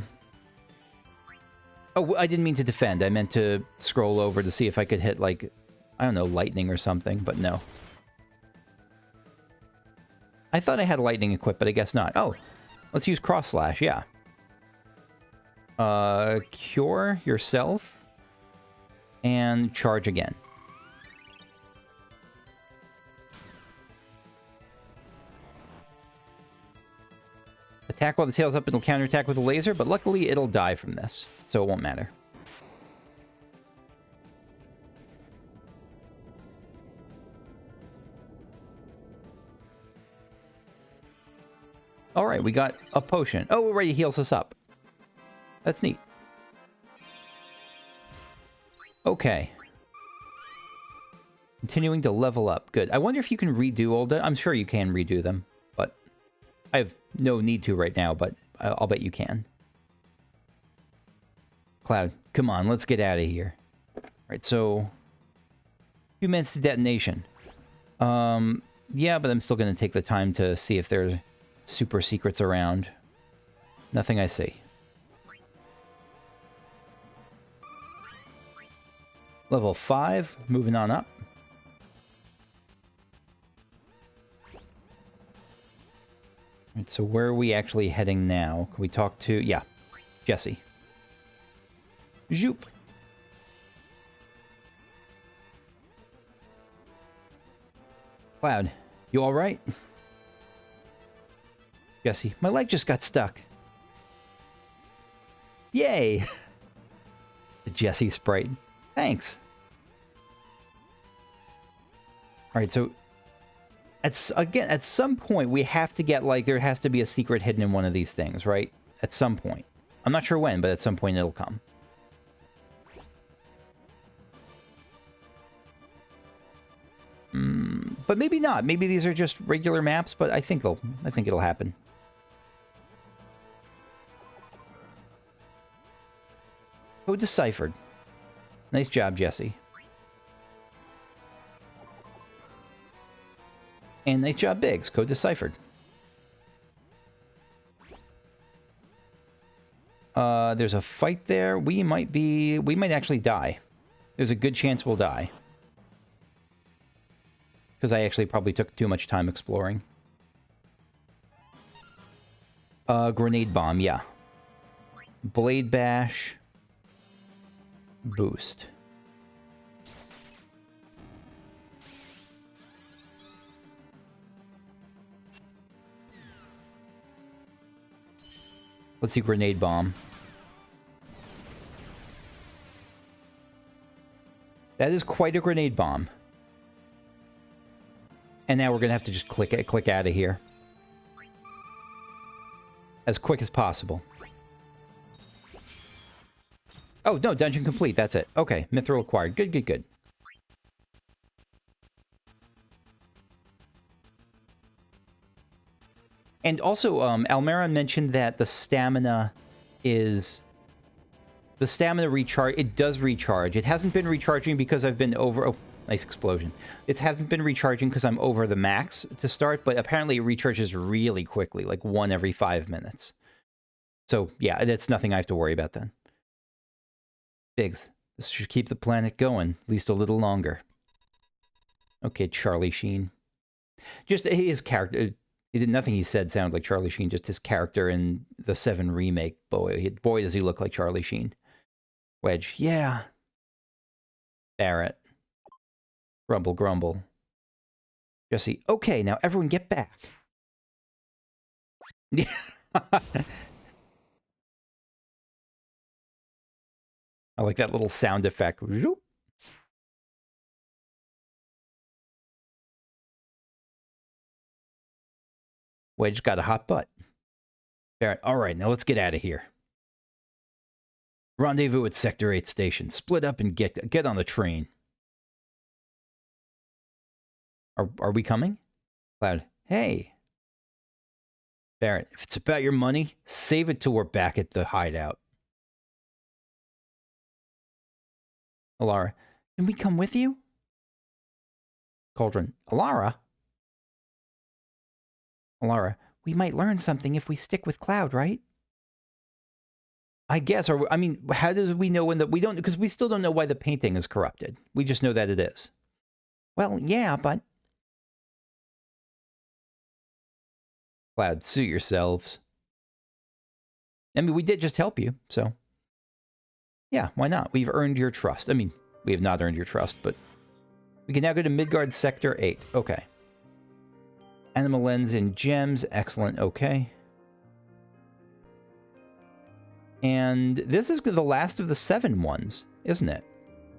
I didn't mean to defend. I meant to scroll over to see if I could hit, like, I don't know, lightning or something, but no. I thought I had lightning equipped, but I guess not. Oh, let's use cross slash, yeah. Cure yourself and charge again. Attack while the tail's up, it'll counterattack with a laser, but luckily it'll die from this, so it won't matter. Alright, we got a potion. Oh, it already heals us up. That's neat. Okay. continuing to level up. Good. I wonder if you can redo all the... I'm sure you can redo them, but I have no need to right now, but I'll bet you can. Cloud, come on, let's get out of here. All right, so... 2 minutes to detonation. Yeah, but I'm still going to take the time to see if there's super secrets around. Nothing I see. Level 5, moving on up. Right, so where are we actually heading now? Can we talk to... Yeah, Jesse. Zoop. Cloud, you alright? Jesse, my leg just got stuck. Yay! The Jesse sprite. Thanks. Alright, so... At some point, we have to get, like, there has to be a secret hidden in one of these things, right? At some point. I'm not sure when, but at some point it'll come. But maybe not. Maybe these are just regular maps, but I think it'll happen. Code deciphered. Nice job, Jesse. And nice job, Biggs. Code deciphered. There's a fight there. We might actually die. There's a good chance we'll die. Because I actually probably took too much time exploring. Grenade bomb, yeah. Blade bash. Boost. Let's see, grenade bomb. That is quite a grenade bomb. And now we're gonna have to just click out of here. As quick as possible. Oh, no, dungeon complete, that's it. Okay, mithril acquired. Good, good, good. And also, Almaron mentioned that the stamina is... The stamina recharge, it does recharge. It hasn't been recharging because I've been over... Oh, nice explosion. It hasn't been recharging because I'm over the max to start, but apparently it recharges really quickly, like 1 every 5 minutes. So, yeah, that's nothing I have to worry about then. Biggs, this should keep the planet going, at least a little longer. Okay, Charlie Sheen. Just his character... Nothing he said sounded like Charlie Sheen, just his character in the 7 remake. Boy, does he look like Charlie Sheen. Wedge, yeah. Barrett. Grumble, grumble. Jesse, okay, now everyone get back. Yeah. I like that little sound effect. Wedge got a hot butt. Barrett, all right, now let's get out of here. Rendezvous at Sector 8 station. Split up and get on the train. Are we coming? Cloud, hey. Barrett, if it's about your money, save it till we're back at the hideout. Alara, can we come with you? Coldrun, Alara? Alara, we might learn something if we stick with Cloud, right? I guess, or I mean, how does we know when the... We don't, because we still don't know why the painting is corrupted. We just know that it is. Well, yeah, but... Cloud, suit yourselves. I mean, we did just help you, so... Yeah, why not? We've earned your trust. I mean, we have not earned your trust, but... We can now go to Midgard Sector 8. Okay. Animal lens and gems. Excellent. Okay. And this is the last of the 7 ones, isn't it?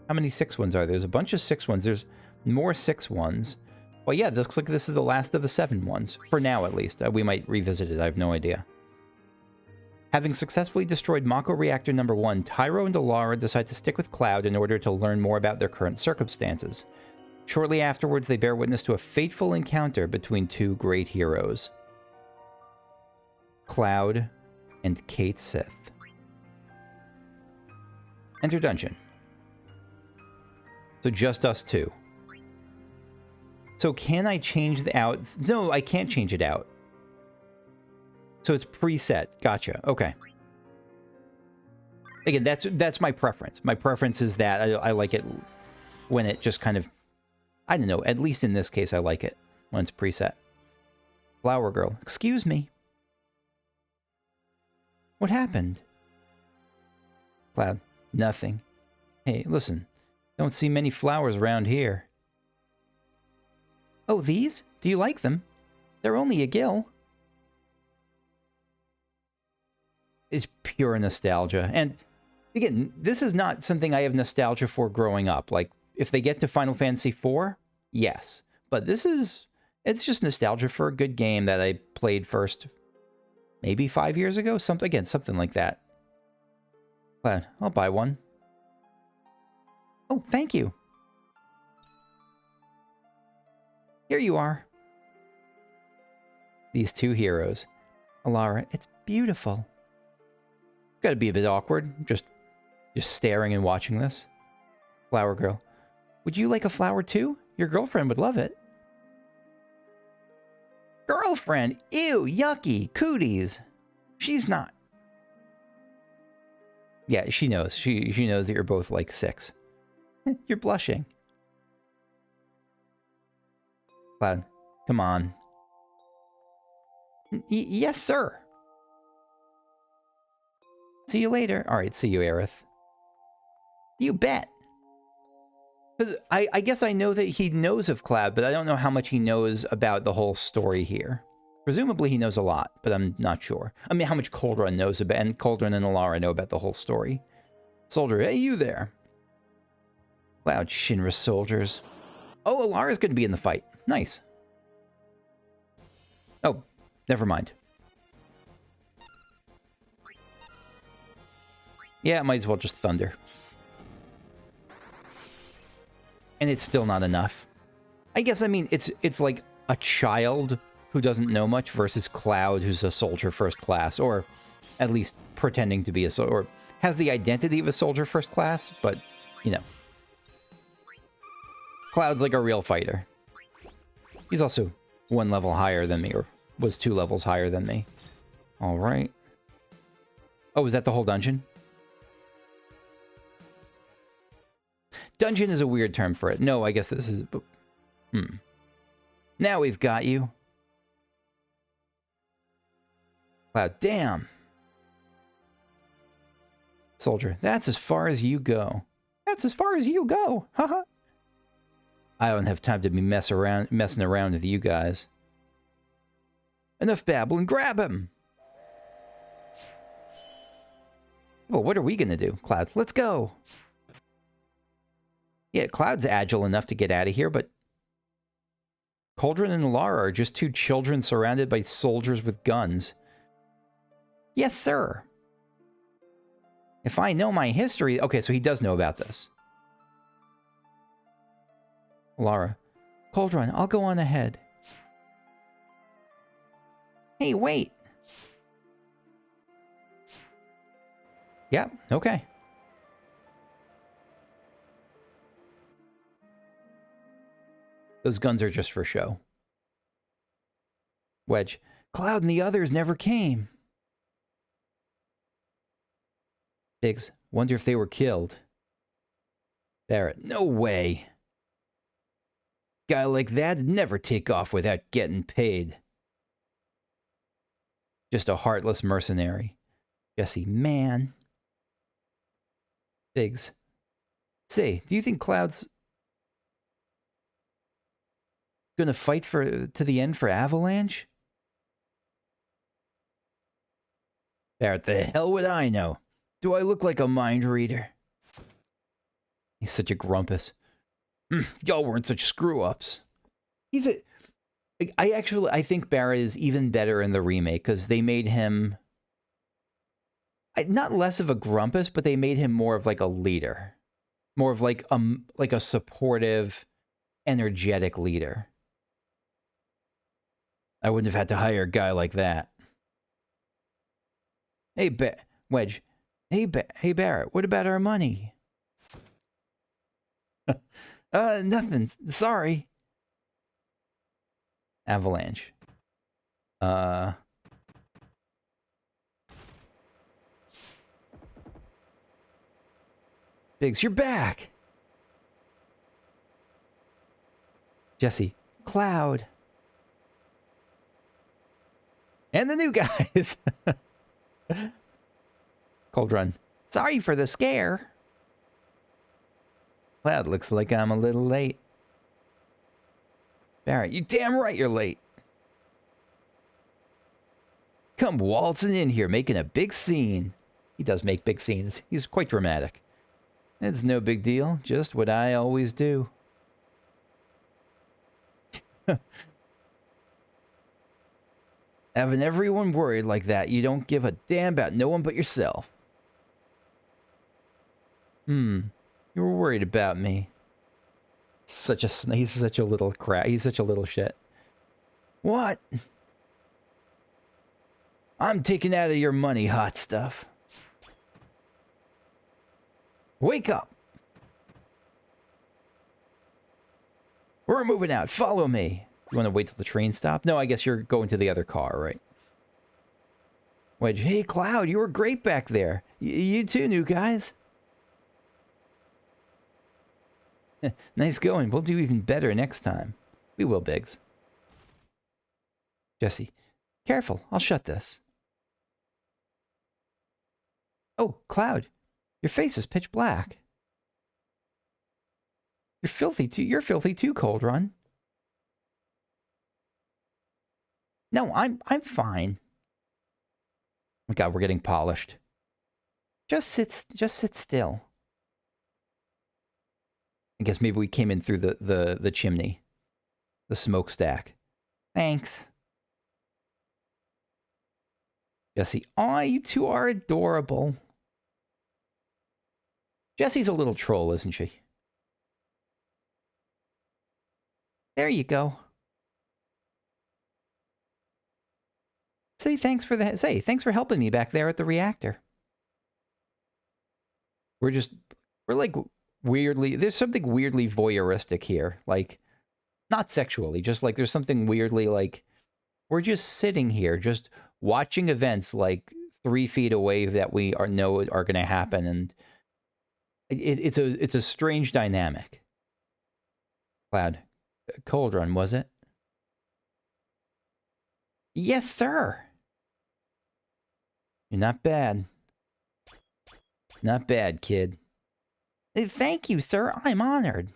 How many 6 ones are there? There's a bunch of 6 ones. There's more 6 ones. Well, yeah, this looks like this is the last of the 7 ones. For now, at least. We might revisit it. I have no idea. Having successfully destroyed Mako Reactor number 1, Tyro and Alara decide to stick with Cloud in order to learn more about their current circumstances. Shortly afterwards, they bear witness to a fateful encounter between two great heroes, Cloud and Kate Sith. Enter dungeon. So just us two. So can I change the out? No, I can't change it out. So it's preset. Gotcha. Okay. Again, that's my preference. My preference is that I like it when it just kind of, I don't know, at least in this case, I like it when it's preset. Flower girl. Excuse me. What happened? Cloud. Nothing. Hey, listen. Don't see many flowers around here. Oh, these? Do you like them? They're only a gill. It's pure nostalgia. And again, this is not something I have nostalgia for growing up. Like, if they get to Final Fantasy IV, yes. But this is, it's just nostalgia for a good game that I played first, maybe 5 years ago? Something like that. Glad I'll buy one. Oh, thank you. Here you are. These two heroes. Alara, it's beautiful. Gotta be a bit awkward, just staring and watching this. Flower girl. Would you like a flower too? Your girlfriend would love it. Girlfriend? Ew, yucky, cooties. She's not. Yeah, she knows. She knows that you're both like 6. You're blushing. Cloud, come on. Yes, sir. See you later. All right, see you, Aerith. You bet. Because I guess I know that he knows of Cloud, but I don't know how much he knows about the whole story here. Presumably he knows a lot, but I'm not sure. I mean, how much Coldrun knows about, and Coldrun and Alara know about the whole story. Soldier, hey, you there. Cloud, Shinra soldiers. Oh, Alara's going to be in the fight. Nice. Oh, never mind. Yeah, might as well just thunder. And it's still not enough. I guess, I mean, it's like a child who doesn't know much versus Cloud, who's a soldier first class, or at least pretending to be a soldier, or has the identity of a soldier first class, but, you know. Cloud's like a real fighter. He's also 1 level higher than me, or was 2 levels higher than me. All right. Oh, is that the whole dungeon? Dungeon is a weird term for it. No, I guess this is... Now we've got you. Cloud, damn. Soldier, that's as far as you go. That's as far as you go. Haha. I don't have time to be messing around with you guys. Enough babbling, grab him. Well, what are we gonna do? Cloud, let's go. Yeah, Cloud's agile enough to get out of here, but Coldrun and Alara are just 2 children surrounded by soldiers with guns. Yes, sir. If I know my history... Okay, so he does know about this. Alara. Coldrun, I'll go on ahead. Hey, wait. Yeah, okay. Those guns are just for show. Wedge. Cloud and the others never came. Biggs. Wonder if they were killed. Barrett. No way. Guy like that'd never take off without getting paid. Just a heartless mercenary. Jesse. Man. Biggs. Say, do you think Cloud's gonna fight to the end for Avalanche? Barrett, the hell would I know? Do I look like a mind reader? He's such a grumpus. Y'all weren't such screw-ups. I think Barrett is even better in the remake, because they made him... not less of a grumpus, but they made him more of like a leader. More of like a supportive... energetic leader. I wouldn't have had to hire a guy like that. Hey, Wedge. Hey, Barrett, what about our money? Nothing. Sorry. Avalanche. Biggs, you're back! Jesse. Cloud. And the new guys. Coldrun. Sorry for the scare. Cloud, looks like I'm a little late. Barrett, you damn right you're late. Come waltzing in here, making a big scene. He does make big scenes. He's quite dramatic. It's no big deal, just what I always do. Having everyone worried like that, you don't give a damn about no one but yourself. You were worried about me. He's such a little crap. He's such a little shit. What? I'm taking out of your money, hot stuff. Wake up. We're moving out. Follow me. You want to wait till the train stops? No, I guess you're going to the other car, right? Wedge, hey, Cloud, you were great back there. You too, new guys. Nice going. We'll do even better next time. We will, Biggs. Jesse, careful. I'll shut this. Oh, Cloud, your face is pitch black. You're filthy too. You're filthy too, Coldrun. No, I'm fine. Oh my God, we're getting polished. Just sit still. I guess maybe we came in through the chimney, the smokestack. Thanks. Jesse, aw, you two are adorable. Jessie's a little troll, isn't she? There you go. Thanks for helping me back there at the reactor. We're like weirdly, there's something weirdly voyeuristic here. Like, not sexually, just like there's something weirdly like, we're just sitting here, just watching events like 3 feet away that we know are going to happen. And it's a strange dynamic. Cloud. Coldrun, was it? Yes, sir. You're not bad. Not bad, kid. Thank you, sir. I'm honored.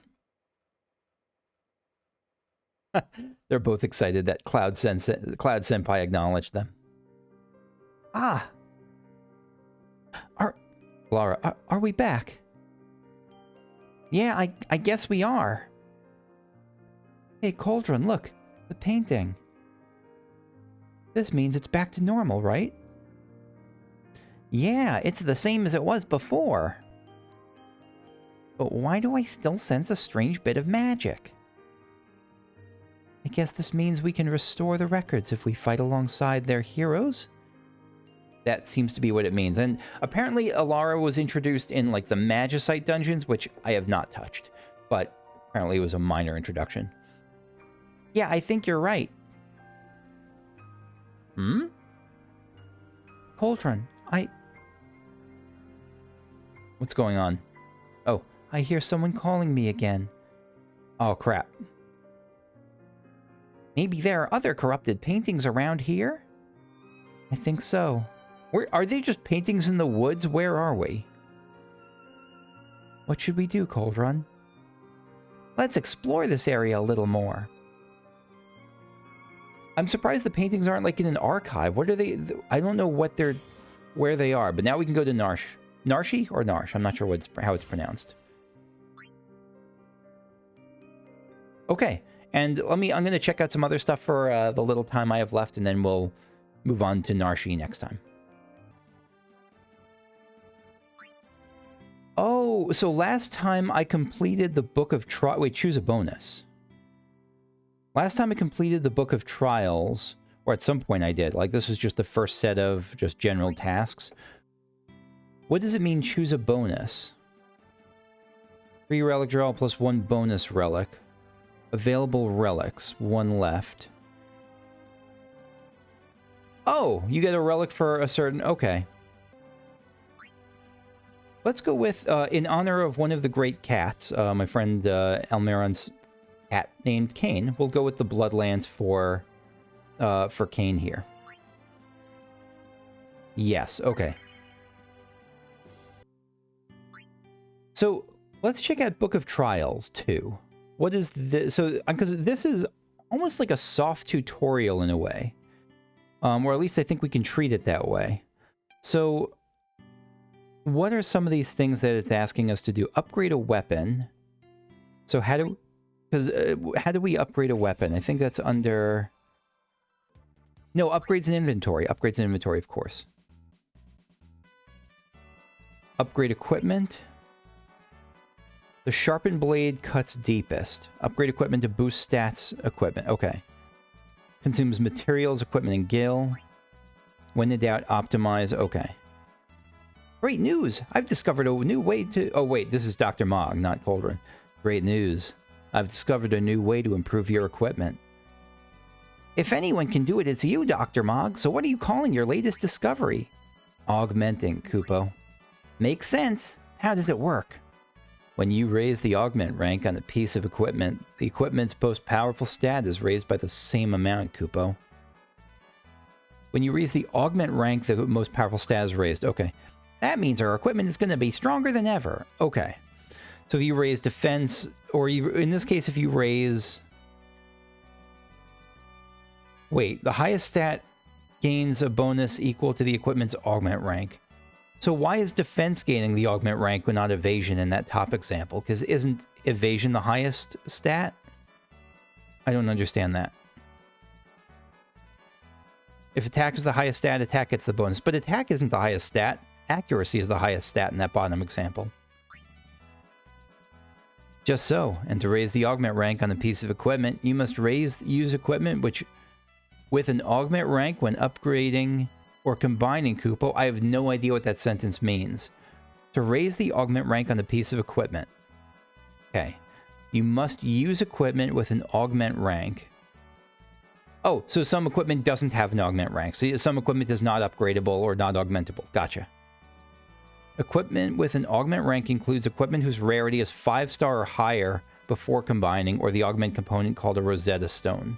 They're both excited that Cloud Senpai acknowledged them. Ah. Laura, are we back? Yeah, I guess we are. Hey, Coldrun, look. The painting. This means it's back to normal, right? Yeah, it's the same as it was before. But why do I still sense a strange bit of magic? I guess this means we can restore the records if we fight alongside their heroes? That seems to be what it means. And apparently Alara was introduced in like the Magicite dungeons, which I have not touched. But apparently it was a minor introduction. Yeah, I think you're right. Coldrun, What's going on? Oh, I hear someone calling me again. Oh, crap. Maybe there are other corrupted paintings around here? I think so. Are they just paintings in the woods? Where are we? What should we do, Coldrun? Let's explore this area a little more. I'm surprised the paintings aren't like in an archive. What are they? I don't know where they are, but now we can go to Narsh. Narshi or Narsh? I'm not sure how it's pronounced. Okay, and I'm going to check out some other stuff for the little time I have left, and then we'll move on to Narshi next time. Oh, so last time I completed the Book of Wait, choose a bonus. Last time I completed the Book of Trials, or at some point I did, like this was just the first set of just general tasks. What does it mean, choose a bonus? 3 relic draw plus 1 bonus relic. Available relics, 1 left. Oh, you get a relic for a certain... Okay. Let's go with, in honor of one of the great cats, my friend Elmeron's cat named Kane. We'll go with the Bloodlands for Kane here. Yes, okay. So, let's check out Book of Trials, too. What is this? So, because this is almost like a soft tutorial in a way. Or at least I think we can treat it that way. So, what are some of these things that it's asking us to do? Upgrade a weapon. So how do... Because how do we upgrade a weapon? I think that's under... No, upgrades in inventory. Upgrades in inventory, of course. Upgrade equipment. The sharpened blade cuts deepest. Upgrade equipment to boost stats equipment. Okay. Consumes materials, equipment, and gil. When in doubt, optimize. Okay. Great news! I've discovered a new way to... Oh, wait, this is Dr. Mog, not Coldrun. Great news. I've discovered a new way to improve your equipment. If anyone can do it, it's you, Dr. Mog. So what are you calling your latest discovery? Augmenting, Kupo. Makes sense. How does it work? When you raise the augment rank on a piece of equipment, the equipment's most powerful stat is raised by the same amount, Kupo. When you raise the augment rank, the most powerful stat is raised. Okay. That means our equipment is going to be stronger than ever. Okay. So if you raise defense, or you, in this case, if you raise... Wait, the highest stat gains a bonus equal to the equipment's augment rank. So why is defense gaining the augment rank but not evasion in that top example? Because isn't evasion the highest stat? I don't understand that. If attack is the highest stat, attack gets the bonus. But attack isn't the highest stat. Accuracy is the highest stat in that bottom example. Just so, and to raise the augment rank on a piece of equipment, you must use equipment which with an augment rank when upgrading or combining Kupo. I have no idea what that sentence means. To raise the augment rank on a piece of equipment. Okay. You must use equipment with an augment rank. Oh, so some equipment doesn't have an augment rank. So some equipment is not upgradable or not augmentable. Gotcha. Equipment with an augment rank includes equipment whose rarity is 5-star or higher before combining, or the augment component called a Rosetta Stone.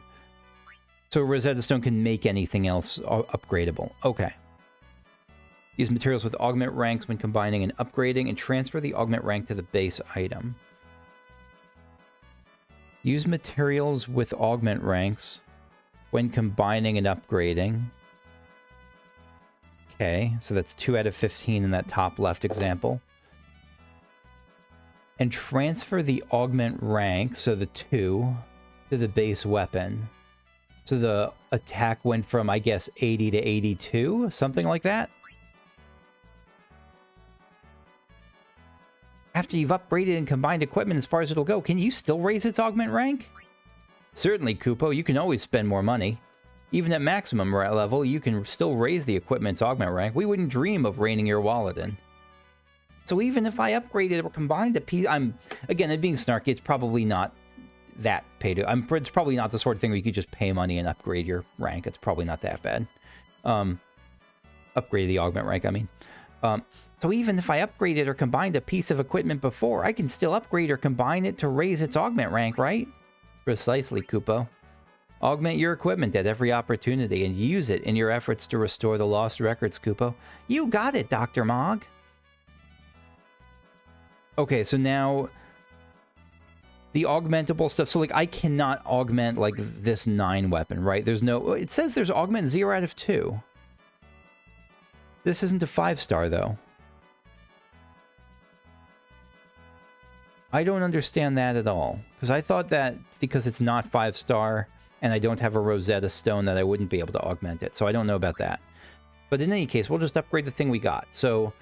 So a Rosetta Stone can make anything else upgradable. Okay. Use materials with augment ranks when combining and upgrading, and transfer the augment rank to the base item. Use materials with augment ranks when combining and upgrading. Okay, so that's 2 out of 15 in that top left example. And transfer the augment rank, so the 2, to the base weapon. So the attack went from, I guess, 80 to 82, something like that. After you've upgraded and combined equipment as far as it'll go, can you still raise its augment rank? Certainly, Kupo, you can always spend more money. Even at maximum level, you can still raise the equipment's augment rank. We wouldn't dream of reining your wallet in. So even if I upgraded or combined a piece... Again, it being snarky, it's probably not that pay to... it's probably not the sort of thing where you could just pay money and upgrade your rank. It's probably not that bad. Upgrade the augment rank, I mean. So even if I upgraded or combined a piece of equipment before, I can still upgrade or combine it to raise its augment rank, right? Precisely, Kupo. Augment your equipment at every opportunity and use it in your efforts to restore the lost records, Kupo. You got it, Dr. Mog. Okay, so now the augmentable stuff. So, like, I cannot augment, like, this 9 weapon, right? There's no... It says there's augment 0 out of 2. This isn't a 5-star, though. I don't understand that at all. Because I thought that because it's not 5-star... and I don't have a Rosetta Stone that I wouldn't be able to augment it. So I don't know about that. But in any case, we'll just upgrade the thing we got. So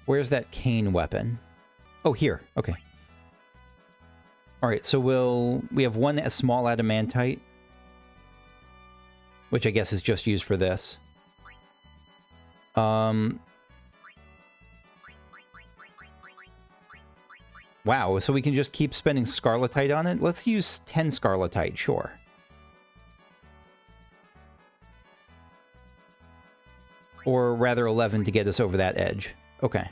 where's that cane weapon? Oh, here. Okay. All right, so we have one small adamantite. which I guess is just used for this. Wow, so we can just keep spending Scarletite on it? Let's use 10 Scarletite, sure. Or rather 11 to get us over that edge. Okay.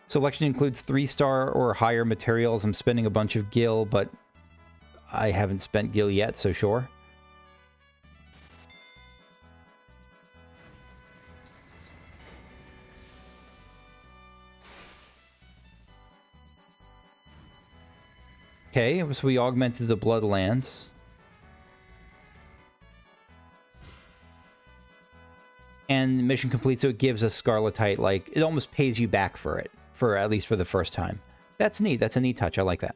Selection includes 3-star or higher materials. I'm spending a bunch of gil, but I haven't spent gil yet, so sure. Okay, so we augmented the Bloodlance. And mission complete, so it gives us Scarletite, like, it almost pays you back for it, for at least for the first time. That's neat. That's a neat touch. I like that.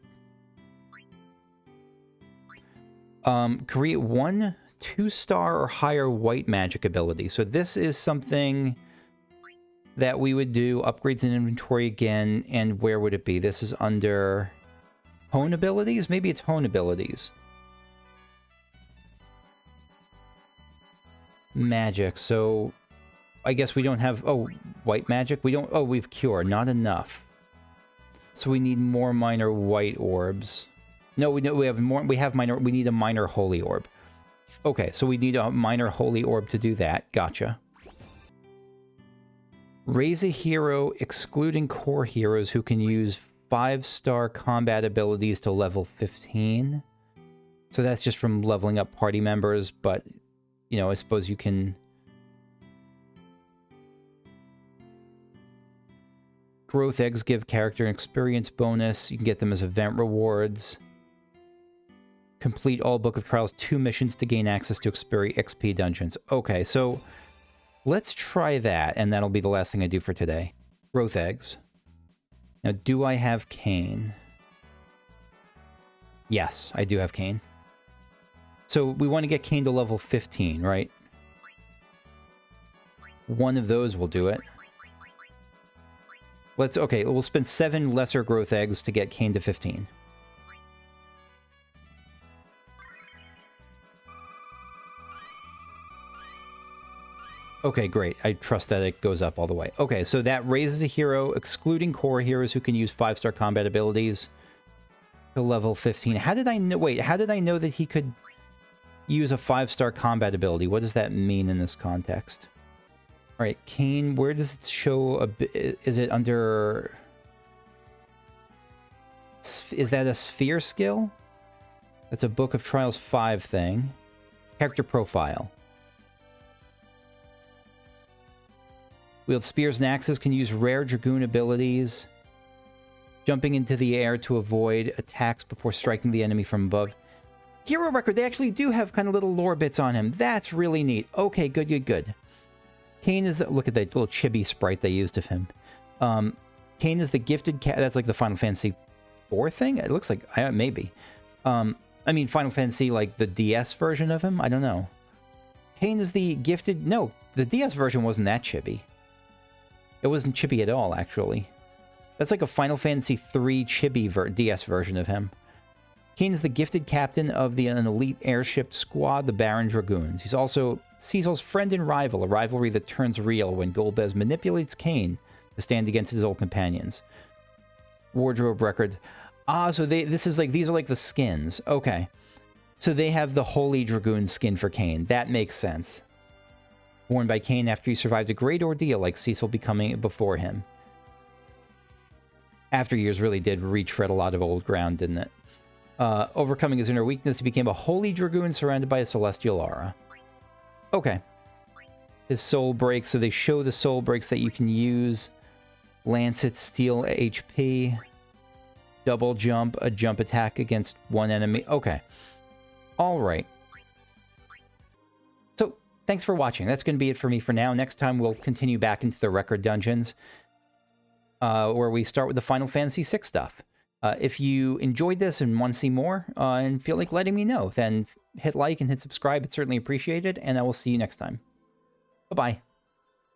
Create 1 2-star or higher white magic ability. So this is something that we would do. Upgrades in inventory again, and where would it be? This is under Hone abilities? Maybe it's Hone abilities. Magic, so I guess we don't have... Oh, white magic? We don't... Oh, we've Cure. Not enough. So we need more minor white orbs. No, we have more... We have minor... We need a minor holy orb. Okay, so we need a minor holy orb to do that. Gotcha. Raise a hero, excluding core heroes who can use 5-star combat abilities to level 15. So that's just from leveling up party members, but... You know, I suppose you can... Growth eggs give character an experience bonus. You can get them as event rewards. Complete all Book of Trials 2 missions to gain access to XP dungeons. Okay, so let's try that, and that'll be the last thing I do for today. Growth eggs. Now, do I have Cain? Yes, I do have Cain. So we want to get Cain to level 15, right? One of those will do it. Okay, we'll spend 7 lesser growth eggs to get Cain to 15. Okay, great. I trust that it goes up all the way. Okay, so that raises a hero, excluding core heroes who can use 5-star combat abilities, to level 15. How did I know... Wait, how did I know that he could use a 5-star combat ability? What does that mean in this context? All right, Cain, where does it show a bit? Is it under... Is that a sphere skill? That's a Book of Trials 5 thing. Character profile. Wield spears and axes, can use rare Dragoon abilities. Jumping into the air to avoid attacks before striking the enemy from above. Hero record, they actually do have kind of little lore bits on him. That's really neat. Okay, good, good, good. Cain is the... Look at that little chibi sprite they used of him. Cain is the gifted cat. That's like the Final Fantasy 4 thing? It looks like... maybe. I mean, Final Fantasy, like the DS version of him? I don't know. Cain is the gifted... No, the DS version wasn't that chibi. It wasn't chibi at all, actually. That's like a Final Fantasy 3 chibi DS version of him. Cain is the gifted captain of an elite airship squad, the Baron Dragoons. He's also Cecil's friend and rival, a rivalry that turns real when Golbez manipulates Cain to stand against his old companions. Wardrobe record. Ah, so these are like the skins. Okay. So they have the Holy Dragoon skin for Cain. That makes sense. Worn by Cain after he survived a great ordeal like Cecil becoming before him. After years really did retread a lot of old ground, didn't it? Overcoming his inner weakness, he became a Holy Dragoon surrounded by a celestial aura. Okay. His soul breaks, so they show the soul breaks that you can use. Lancet, steal HP. Double jump, a jump attack against one enemy. Okay. Alright. So, thanks for watching. That's going to be it for me for now. Next time, we'll continue back into the record dungeons, where we start with the Final Fantasy VI stuff. If you enjoyed this and want to see more, and feel like letting me know, then hit like and hit subscribe. It's certainly appreciated, and I will see you next time. Bye-bye.